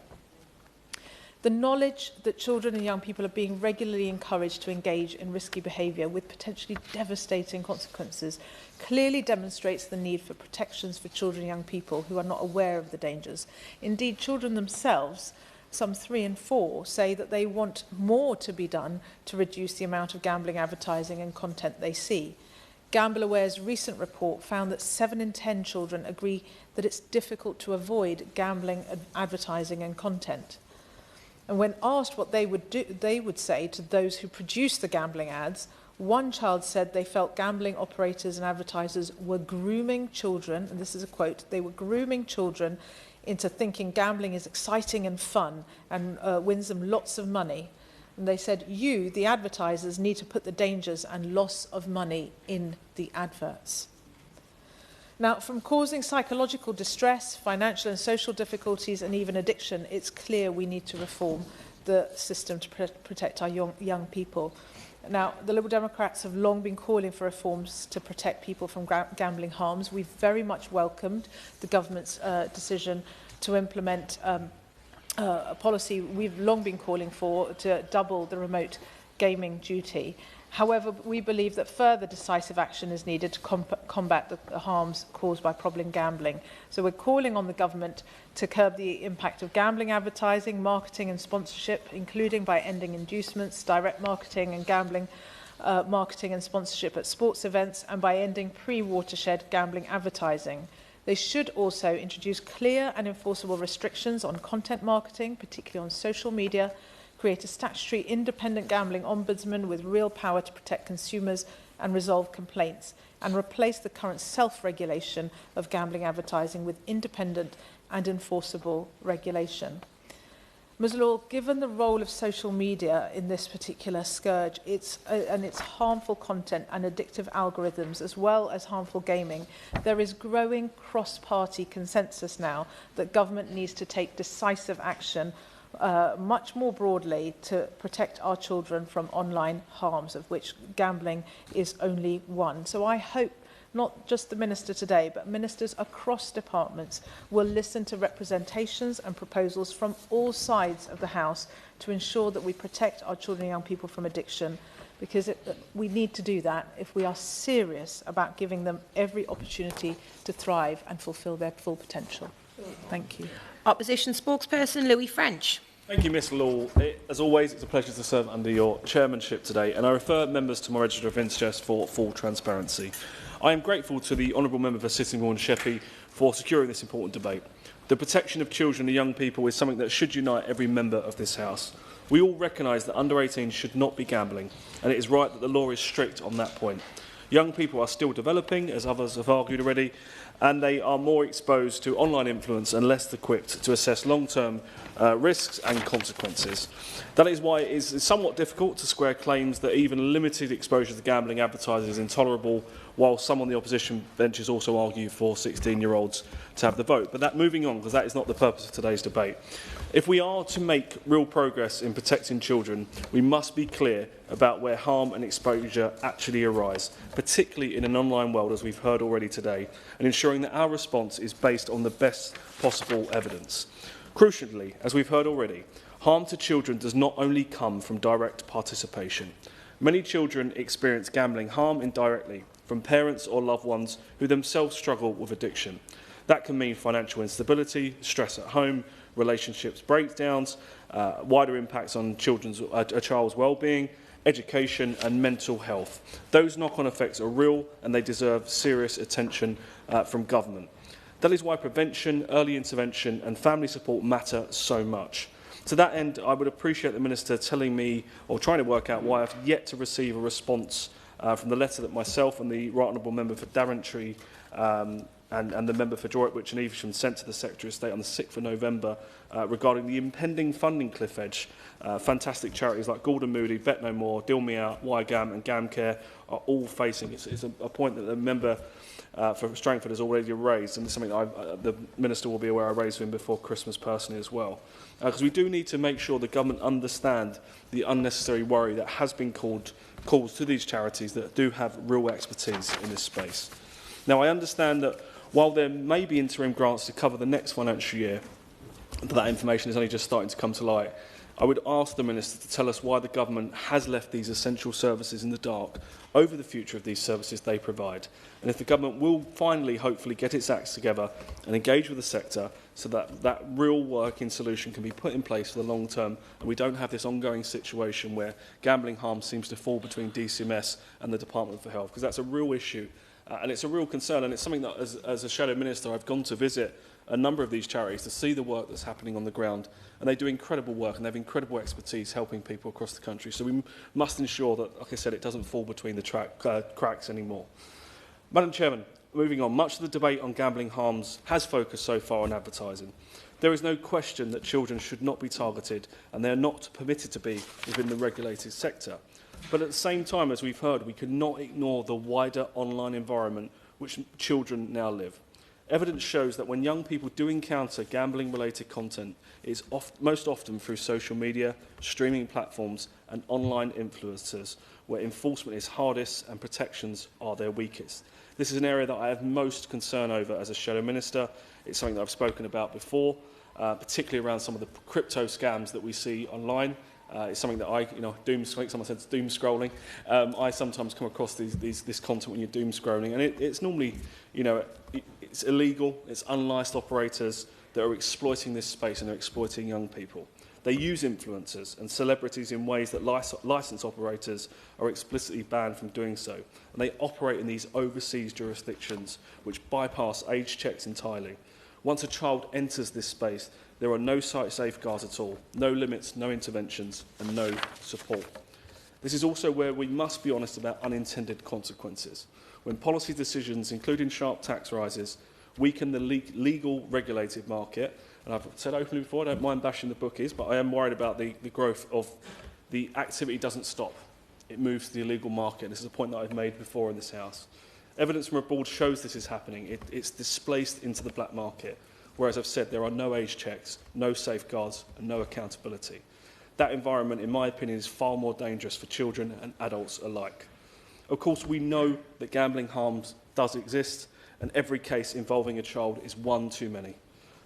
The knowledge that children and young people are being regularly encouraged to engage in risky behaviour with potentially devastating consequences clearly demonstrates the need for protections for children and young people who are not aware of the dangers. Indeed, children themselves, some 3 in 4, say that they want more to be done to reduce the amount of gambling advertising and content they see. GambleAware's recent report found that 7 in 10 children agree that it's difficult to avoid gambling advertising and content. And when asked what they would say to those who produce the gambling ads, one child said they felt gambling operators and advertisers were grooming children, and this is a quote, they were grooming children into thinking gambling is exciting and fun and wins them lots of money. And they said, you, the advertisers, need to put the dangers and loss of money in the adverts. Now, from causing psychological distress, financial and social difficulties, and even addiction, it's clear we need to reform the system to protect our young people. Now, the Liberal Democrats have long been calling for reforms to protect people from gambling harms. We've very much welcomed the government's decision to implement a policy we've long been calling for to double the remote gaming duty. However, we believe that further decisive action is needed to combat the harms caused by problem gambling. So we're calling on the government to curb the impact of gambling advertising, marketing and sponsorship, including by ending inducements, direct marketing and gambling marketing and sponsorship at sports events, and by ending pre-watershed gambling advertising. They should also introduce clear and enforceable restrictions on content marketing, particularly on social media, create a statutory independent gambling ombudsman with real power to protect consumers and resolve complaints, and replace the current self-regulation of gambling advertising with independent and enforceable regulation. Ms Law, given the role of social media in this particular scourge, and its harmful content and addictive algorithms, as well as harmful gaming, there is growing cross-party consensus now that government needs to take decisive action much more broadly to protect our children from online harms, of which gambling is only one. So I hope not just the Minister today, but ministers across departments will listen to representations and proposals from all sides of the House to ensure that we protect our children and young people from addiction, because we need to do that if we are serious about giving them every opportunity to thrive and fulfil their full potential. Thank you. Opposition spokesperson Louis French. Thank you, Ms Law. As always, it's a pleasure to serve under your chairmanship today, and I refer members to my register of interest for full transparency. I am grateful to the Honourable Member for Sittingbourne Sheppey for securing this important debate. The protection of children and young people is something that should unite every member of this House. We all recognise that under 18 should not be gambling, and it is right that the law is strict on that point. Young people are still developing, as others have argued already, and they are more exposed to online influence and less equipped to assess long-term risks and consequences. That is why it is somewhat difficult to square claims that even limited exposure to gambling advertising is intolerable, while some on the opposition benches also argue for 16-year-olds to have the vote. But that, moving on, because that is not the purpose of today's debate. If we are to make real progress in protecting children, we must be clear about where harm and exposure actually arise, particularly in an online world, as we've heard already today, and ensuring that our response is based on the best possible evidence. Crucially, as we've heard already, harm to children does not only come from direct participation. Many children experience gambling harm indirectly from parents or loved ones who themselves struggle with addiction. That can mean financial instability, stress at home, relationships breakdowns, wider impacts on a child's well-being, education and mental health. Those knock-on effects are real and they deserve serious attention from government. That is why prevention, early intervention and family support matter so much. To that end, I would appreciate the Minister telling me, or trying to work out, why I've yet to receive a response from the letter that myself and the Right Honourable Member for Daventry and the Member for Droitwich and Evesham sent to the Secretary of State on the 6th of November regarding the impending funding cliff edge. Fantastic charities like Gordon Moody, Bet No More, Deal Me Out, YGAM and GamCare are all facing. It's a point that the Member for Strangford has already raised, and it's something that the Minister will be aware I raised with him before Christmas personally as well. Because we do need to make sure the government understand the unnecessary worry that has been caused to these charities that do have real expertise in this space. Now, I understand that while there may be interim grants to cover the next financial year, that information is only just starting to come to light. I would ask the Minister to tell us why the government has left these essential services in the dark over the future of these services they provide, and if the government will finally, hopefully, get its acts together and engage with the sector so that that real working solution can be put in place for the long term, and we don't have this ongoing situation where gambling harm seems to fall between DCMS and the Department for Health, because that's a real issue. And it's a real concern, and it's something that, as a Shadow Minister, I've gone to visit a number of these charities to see the work that's happening on the ground, and they do incredible work, and they have incredible expertise helping people across the country. So we must ensure that, like I said, it doesn't fall between the cracks anymore. Madam Chairman, moving on, much of the debate on gambling harms has focused so far on advertising. There is no question that children should not be targeted, and they are not permitted to be within the regulated sector. But at the same time, as we've heard, we cannot ignore the wider online environment which children now live. Evidence shows that when young people do encounter gambling-related content, it is most often through social media, streaming platforms and online influencers, where enforcement is hardest and protections are their weakest. This is an area that I have most concern over as a Shadow Minister. It's something that I've spoken about before, particularly around some of the crypto scams that we see online. It's something that someone said it's doom scrolling. I sometimes come across this content when you're doom scrolling, and it's normally, it's illegal, it's unlicensed operators that are exploiting this space and they're exploiting young people. They use influencers and celebrities in ways that licence operators are explicitly banned from doing so. And they operate in these overseas jurisdictions which bypass age checks entirely. Once a child enters this space, there are no safeguards at all, no limits, no interventions, and no support. This is also where we must be honest about unintended consequences. When policy decisions, including sharp tax rises, weaken the legal regulated market, and I've said openly before, I don't mind bashing the bookies, but I am worried about the growth of the activity doesn't stop. It moves to the illegal market. This is a point that I've made before in this House. Evidence from abroad shows this is happening. It's displaced into the black market, whereas I've said there are no age checks, no safeguards, and no accountability. That environment, in my opinion, is far more dangerous for children and adults alike. Of course, we know that gambling harms does exist, and every case involving a child is one too many.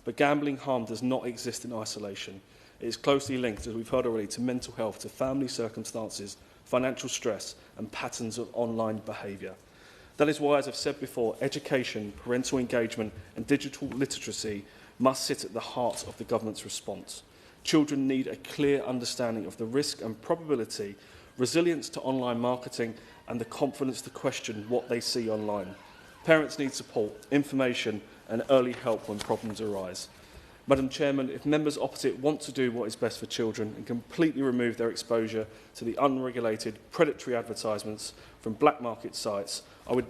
But gambling harm does not exist in isolation. It is closely linked, as we've heard already, to mental health, to family circumstances, financial stress, and patterns of online behaviour. That is why, as I've said before, education, parental engagement, and digital literacy must sit at the heart of the government's response. Children need a clear understanding of the risk and probability, resilience to online marketing, and the confidence to question what they see online. Parents need support, information, and early help when problems arise. Madam Chairman, if members opposite want to do what is best for children and completely remove their exposure to the unregulated predatory advertisements from black market sites, I would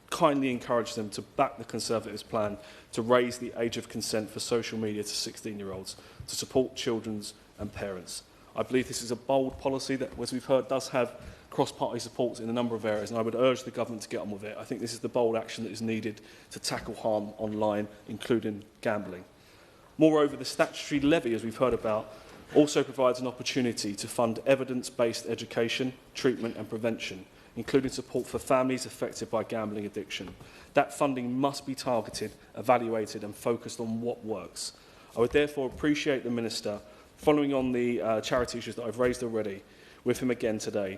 kindly encourage them to back the Conservatives' plan to raise the age of consent for social media to 16-year-olds to support children and parents. I believe this is a bold policy that, as we've heard, does have cross-party support in a number of areas, and I would urge the government to get on with it. I think this is the bold action that is needed to tackle harm online, including gambling. Moreover, the statutory levy, as we've heard about, also provides an opportunity to fund evidence-based education, treatment and prevention, including support for families affected by gambling addiction. That funding must be targeted, evaluated and focused on what works. I would therefore appreciate the Minister, following on the charity issues that I've raised already with him again today,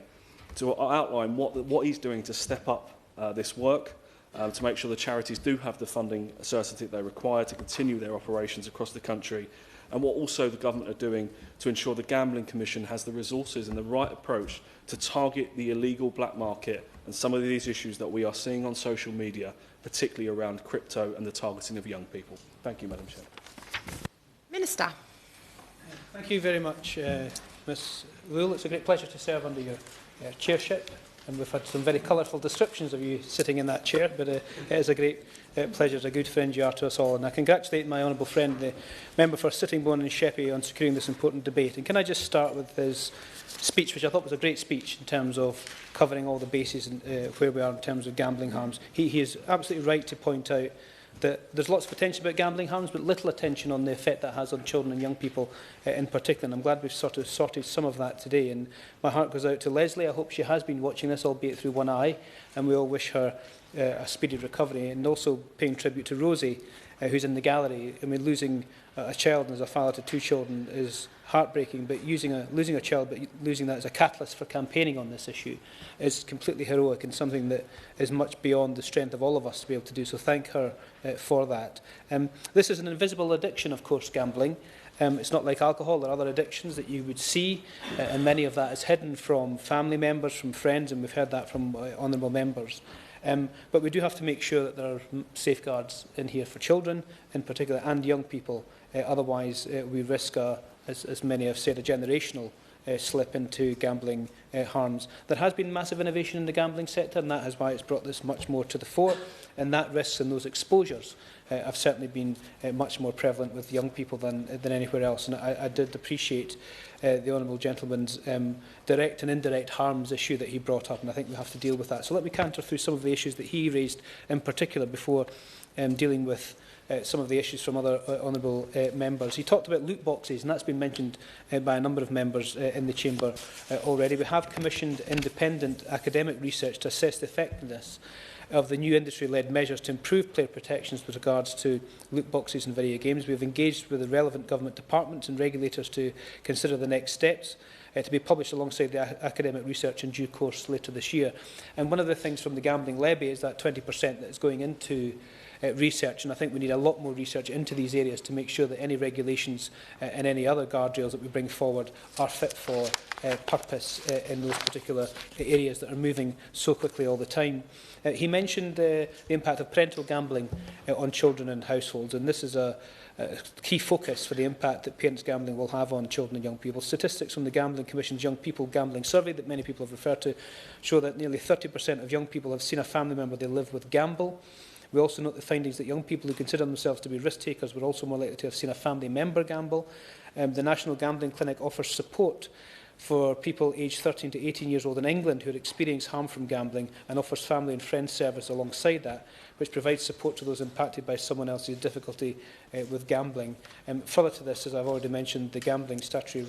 to outline what he's doing to step up this work, to make sure the charities do have the funding certainty they require to continue their operations across the country, and what also the government are doing to ensure the Gambling Commission has the resources and the right approach to target the illegal black market and some of these issues that we are seeing on social media, particularly around crypto and the targeting of young people. Thank you, Madam Chair. Minister. Thank you very much, Ms Wool. It's a great pleasure to serve under your chairship, and we've had some very colourful descriptions of you sitting in that chair, but it is a great pleasure, as a good friend you are to us all. And I congratulate my honourable friend, the member for Sittingbourne and Sheppey, on securing this important debate. And can I just start with his speech, which I thought was a great speech in terms of covering all the bases and where we are in terms of gambling harms. He is absolutely right to point out that there's lots of attention about gambling harms, but little attention on the effect that has on children and young people in particular. And I'm glad we've sort of sorted some of that today. And my heart goes out to Leslie. I hope she has been watching this, albeit through one eye. And we all wish her a speedy recovery. And also paying tribute to Rosie, who's in the gallery. I mean, losing a child as a father to two children is heartbreaking, but losing a child, but losing that as a catalyst for campaigning on this issue is completely heroic and something that is much beyond the strength of all of us to be able to do. So thank her for that. This is an invisible addiction, of course, gambling. It's not like alcohol or other addictions that you would see, and many of that is hidden from family members, from friends, and we've heard that from honourable members. But we do have to make sure that there are safeguards in here for children in particular and young people. Otherwise, we risk, as many have said, a generational slip into gambling harms. There has been massive innovation in the gambling sector, and that is why it's brought this much more to the fore. And that risks and those exposures have certainly been much more prevalent with young people than anywhere else. And I did appreciate the honourable gentleman's direct and indirect harms issue that he brought up, and I think we have to deal with that. So let me canter through some of the issues that he raised in particular before dealing with some of the issues from other honourable members. He talked about loot boxes, and that's been mentioned by a number of members in the chamber already. We have commissioned independent academic research to assess the effectiveness of the new industry-led measures to improve player protections with regards to loot boxes and video games. We have engaged with the relevant government departments and regulators to consider the next steps to be published alongside the academic research in due course later this year. And one of the things from the gambling levy is that 20% that is going into research, and I think we need a lot more research into these areas to make sure that any regulations and any other guardrails that we bring forward are fit for purpose in those particular areas that are moving so quickly all the time. He mentioned the impact of parental gambling on children and households, and this is a key focus for the impact that parents gambling will have on children and young people. Statistics from the Gambling Commission's Young People Gambling Survey that many people have referred to show that nearly 30% of young people have seen a family member they live with gamble. We also note the findings that young people who consider themselves to be risk takers were also more likely to have seen a family member gamble. The National Gambling Clinic offers support for people aged 13 to 18 years old in England who experience harm from gambling, and offers family and friends service alongside that, which provides support to those impacted by someone else's difficulty with gambling. Further to this, as I've already mentioned, the gambling statutory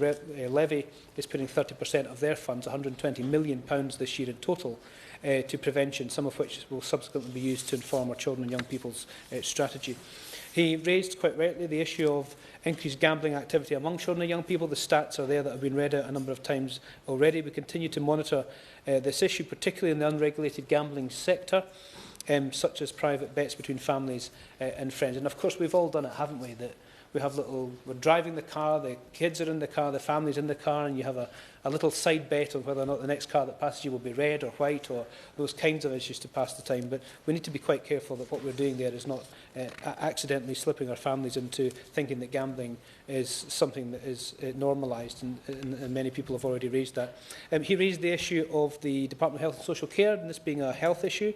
levy is putting 30% of their funds, £120 million this year in total, to prevention, some of which will subsequently be used to inform our children and young people's strategy. He raised quite rightly the issue of increased gambling activity among children and young people. The stats are there that have been read out a number of times already. We continue to monitor this issue, particularly in the unregulated gambling sector, such as private bets between families and friends. And of course, we've all done it, haven't we? That we have we're driving the car, the kids are in the car, the family's in the car, and you have a little side bet on whether or not the next car that passes you will be red or white, or those kinds of issues to pass the time. But we need to be quite careful that what we're doing there is not accidentally slipping our families into thinking that gambling is something that is normalised, and many people have already raised that. He raised the issue of the Department of Health and Social Care, and this being a health issue.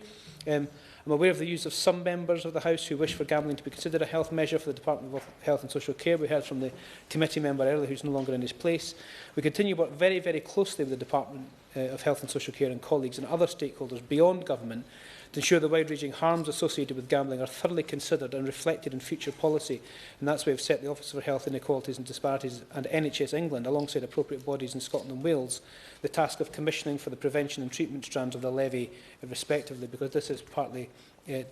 I'm aware of the views of some members of the House who wish for gambling to be considered a health measure for the Department of Health and Social Care. We heard from the committee member earlier who's no longer in his place. We continue to work very, very closely with the Department of Health and Social Care and colleagues and other stakeholders beyond government to ensure the wide-ranging harms associated with gambling are thoroughly considered and reflected in future policy. And that's why we've set the Office for Health Inequalities and Disparities and NHS England, alongside appropriate bodies in Scotland and Wales, the task of commissioning for the prevention and treatment strands of the levy, respectively, because this is partly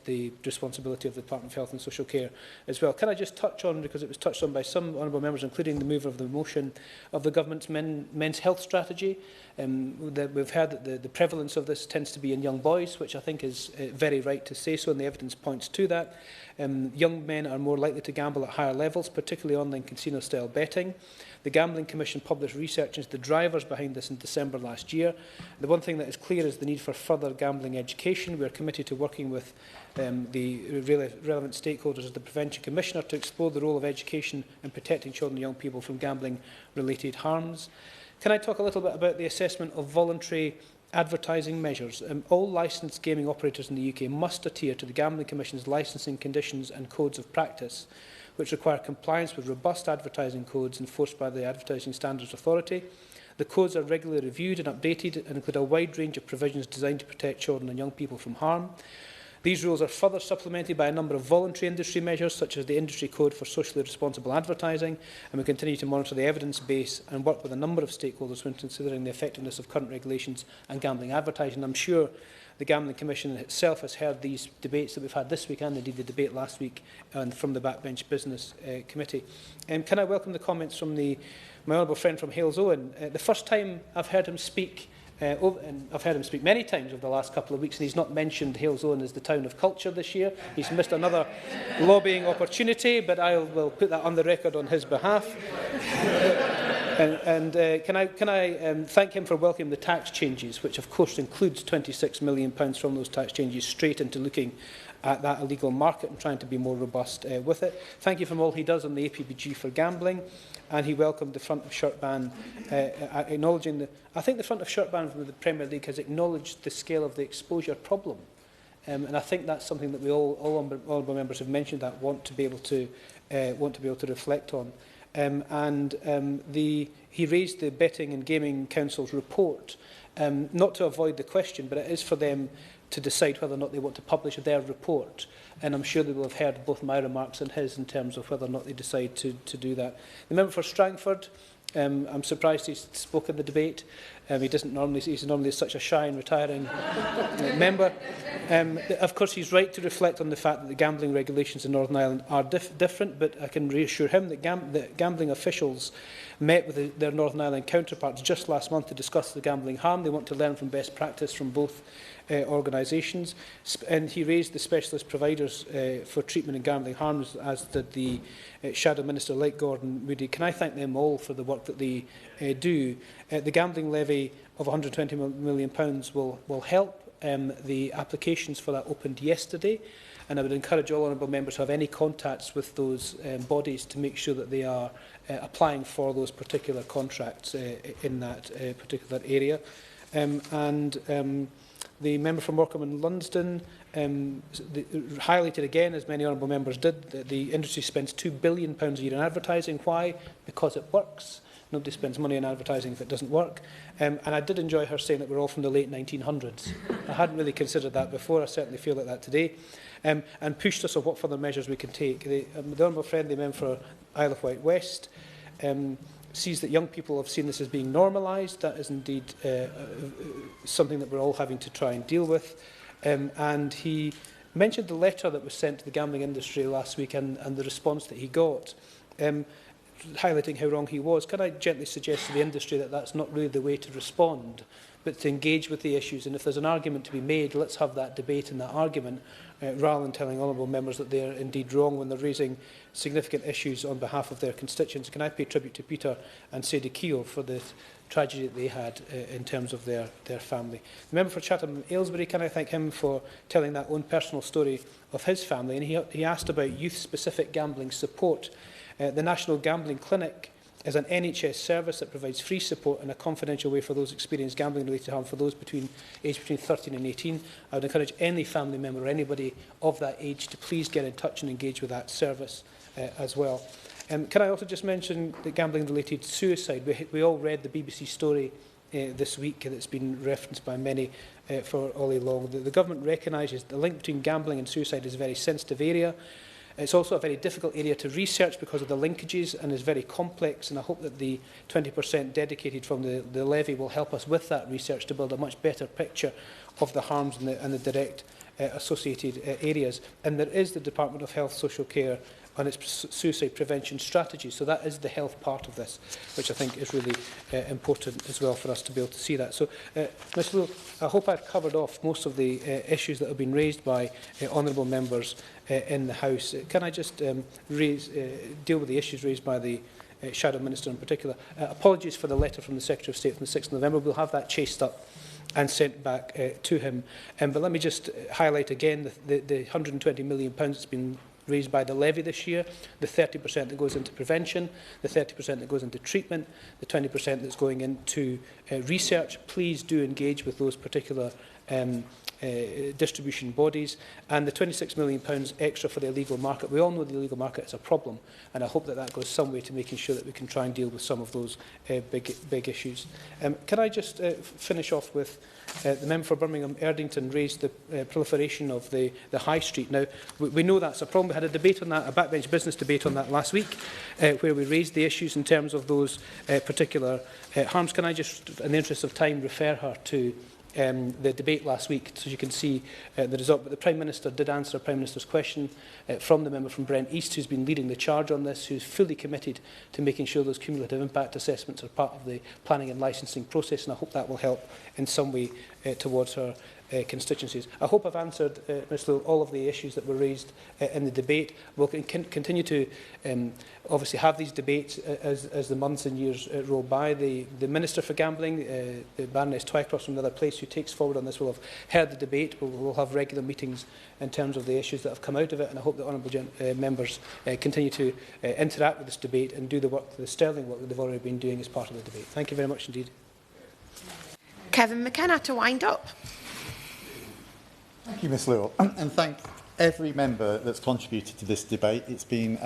the responsibility of the Department of Health and Social Care as well. Can I just touch on, because it was touched on by some honourable members, including the mover of the motion, of the government's men's health strategy? We've heard that the prevalence of this tends to be in young boys, which I think is very right to say so, and the evidence points to that. Young men are more likely to gamble at higher levels, particularly online casino-style betting. The Gambling Commission published research into the drivers behind this in December last year. The one thing that is clear is the need for further gambling education. We are committed to working with the relevant stakeholders as the Prevention Commissioner to explore the role of education in protecting children and young people from gambling-related harms. Can I talk a little bit about the assessment of voluntary advertising measures? All licensed gaming operators in the UK must adhere to the Gambling Commission's licensing conditions and codes of practice, which require compliance with robust advertising codes enforced by the Advertising Standards Authority. The codes are regularly reviewed and updated and include a wide range of provisions designed to protect children and young people from harm. These rules are further supplemented by a number of voluntary industry measures, such as the Industry Code for Socially Responsible Advertising, and we continue to monitor the evidence base and work with a number of stakeholders when considering the effectiveness of current regulations and gambling advertising. I'm sure the Gambling Commission itself has heard these debates that we've had this week, and indeed the debate last week and from the Backbench Business Committee. Can I welcome the comments from my honourable friend from Hales Owen? The first time I've heard him speak, and I've heard him speak many times over the last couple of weeks, and he's not mentioned Hales Owen as the town of culture this year. He's missed another lobbying opportunity, but I will put that on the record on his behalf. Can I thank him for welcoming the tax changes, which of course includes £26 million from those tax changes straight into looking at that illegal market and trying to be more robust with it. Thank you for all he does on the APBG for gambling, and he welcomed the front of shirt ban, acknowledging I think the front of shirt ban from the Premier League has acknowledged the scale of the exposure problem, and I think that's something that we all honourable members have mentioned that want to be able to reflect on. He raised the Betting and Gaming Council's report, not to avoid the question, but it is for them to decide whether or not they want to publish their report. And I'm sure they will have heard both my remarks and his in terms of whether or not they decide to do that. The member for Strangford, I'm surprised he spoke in the debate. He's normally such a shy and retiring member. Of course, he's right to reflect on the fact that the gambling regulations in Northern Ireland are different, but I can reassure him that gambling officials met with their Northern Ireland counterparts just last month to discuss the gambling harm. They want to learn from best practice from both organisations, and he raised the specialist providers for treatment in gambling harms, as did the Shadow Minister, like Gordon Moody. Can I thank them all for the work that they do? The gambling levy of £120 million will help. The applications for that opened yesterday, and I would encourage all honourable members who have any contacts with those bodies to make sure that they are applying for those particular contracts in that particular area. The member from Morecambe and Lunsdon highlighted again, as many honourable members did, that the industry spends £2 billion a year in advertising. Why? Because it works. Nobody spends money on advertising if it doesn't work. And I did enjoy her saying that we're all from the late 1900s. I hadn't really considered that before. I certainly feel like that today. And pushed us on what further measures we can take. The honourable friend, the member for Isle of Wight West, sees that young people have seen this as being normalised. That is indeed something that we're all having to try and deal with. And he mentioned the letter that was sent to the gambling industry last week and the response that he got. Highlighting how wrong he was, can I gently suggest to the industry that that's not really the way to respond, but to engage with the issues? And if there's an argument to be made, let's have that debate and that argument, rather than telling honourable members that they're indeed wrong when they're raising significant issues on behalf of their constituents. Can I pay tribute to Peter and Sadie Keogh for the tragedy that they had in terms of their family. The member for Chatham Aylesbury, can I thank him for telling that own personal story of his family? And he asked about youth-specific gambling support. The National Gambling Clinic is an NHS service that provides free support in a confidential way for those experiencing gambling-related harm for those aged between 13 and 18. I would encourage any family member or anybody of that age to please get in touch and engage with that service as well. Can I also just mention the gambling-related suicide? We all read the BBC story this week that's been referenced by many for all along. The government recognises the link between gambling and suicide is a very sensitive area. It's also a very difficult area to research because of the linkages and is very complex, and I hope that the 20% dedicated from the levy will help us with that research to build a much better picture of the harms and the direct associated areas. And there is the Department of Health, Social Care on its suicide prevention strategy. So that is the health part of this, which I think is really important as well for us to be able to see that. So, Ms Lewis, I hope I've covered off most of the issues that have been raised by honourable members in the House. Can I just deal with the issues raised by the Shadow Minister in particular? Apologies for the letter from the Secretary of State from the 6th of November. We'll have that chased up and sent back to him. But let me just highlight again the £120 million that's been raised by the levy this year, the 30% that goes into prevention, the 30% that goes into treatment, the 20% that's going into research. Please do engage with those particular distribution bodies, and the £26 million extra for the illegal market. We all know the illegal market is a problem, and I hope that that goes some way to making sure that we can try and deal with some of those big issues. Can I just finish off with the member for Birmingham Erdington raised the proliferation of the high street. Now, we know that's a problem. We had a debate on that, a backbench business debate on that last week, where we raised the issues in terms of those particular harms. Can I just, in the interest of time, refer her to the debate last week, so you can see the result. But the Prime Minister did answer a Prime Minister's question from the member from Brent East, who's been leading the charge on this, who's fully committed to making sure those cumulative impact assessments are part of the planning and licensing process, and I hope that will help in some way towards her constituencies. I hope I've answered, Ms Lowe, all of the issues that were raised in the debate. We'll continue to obviously have these debates as the months and years roll by. The Minister for Gambling, the Baroness Twycross from Another Place, who takes forward on this, will have heard the debate. We'll have regular meetings in terms of the issues that have come out of it, and I hope that honourable members continue to interact with this debate and do the work, the sterling work that they've already been doing as part of the debate. Thank you very much indeed. Kevin McKenna to wind up. Thank you, Ms Lewis, and thank every member that's contributed to this debate. It's been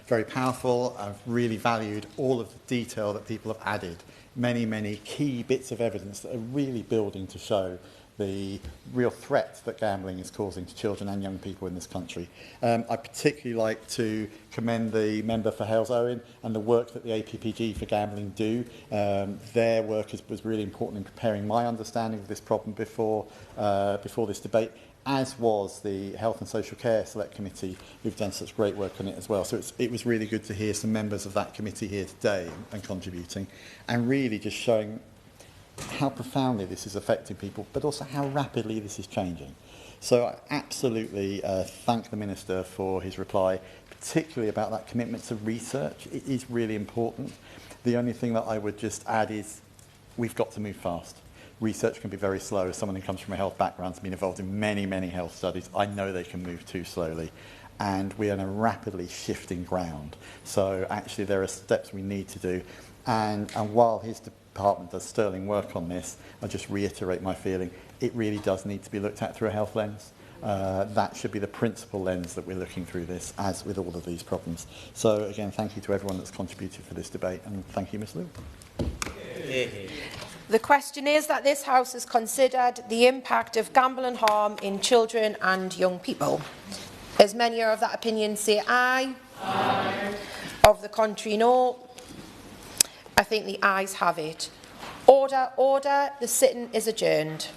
very powerful. I've really valued all of the detail that people have added. Many key bits of evidence that are really building to show the real threat that gambling is causing to children and young people in this country. I particularly like to commend the member for Hales Owen and the work that the APPG for Gambling do. Their work was really important in preparing my understanding of this problem before this debate, as was the Health and Social Care Select Committee, who've done such great work on it as well. So it was really good to hear some members of that committee here today and contributing, and really just showing how profoundly this is affecting people, but also how rapidly this is changing. So I absolutely thank the Minister for his reply, particularly about that commitment to research. It is really important. The only thing that I would just add is we've got to move fast. Research can be very slow. As someone who comes from a health background has been involved in many, many health studies, I know they can move too slowly. And we are in a rapidly shifting ground. So actually there are steps we need to do. And while his department does sterling work on this, I'll just reiterate my feeling, it really does need to be looked at through a health lens. That should be the principal lens that we're looking through this, as with all of these problems. So again, thank you to everyone that's contributed for this debate, and thank you, Ms Liu. The question is that this House has considered the impact of gambling harm in children and young people. As many are of that opinion, say aye. Aye. Of the contrary, no. I think the ayes have it. Order, order. The sitting is adjourned.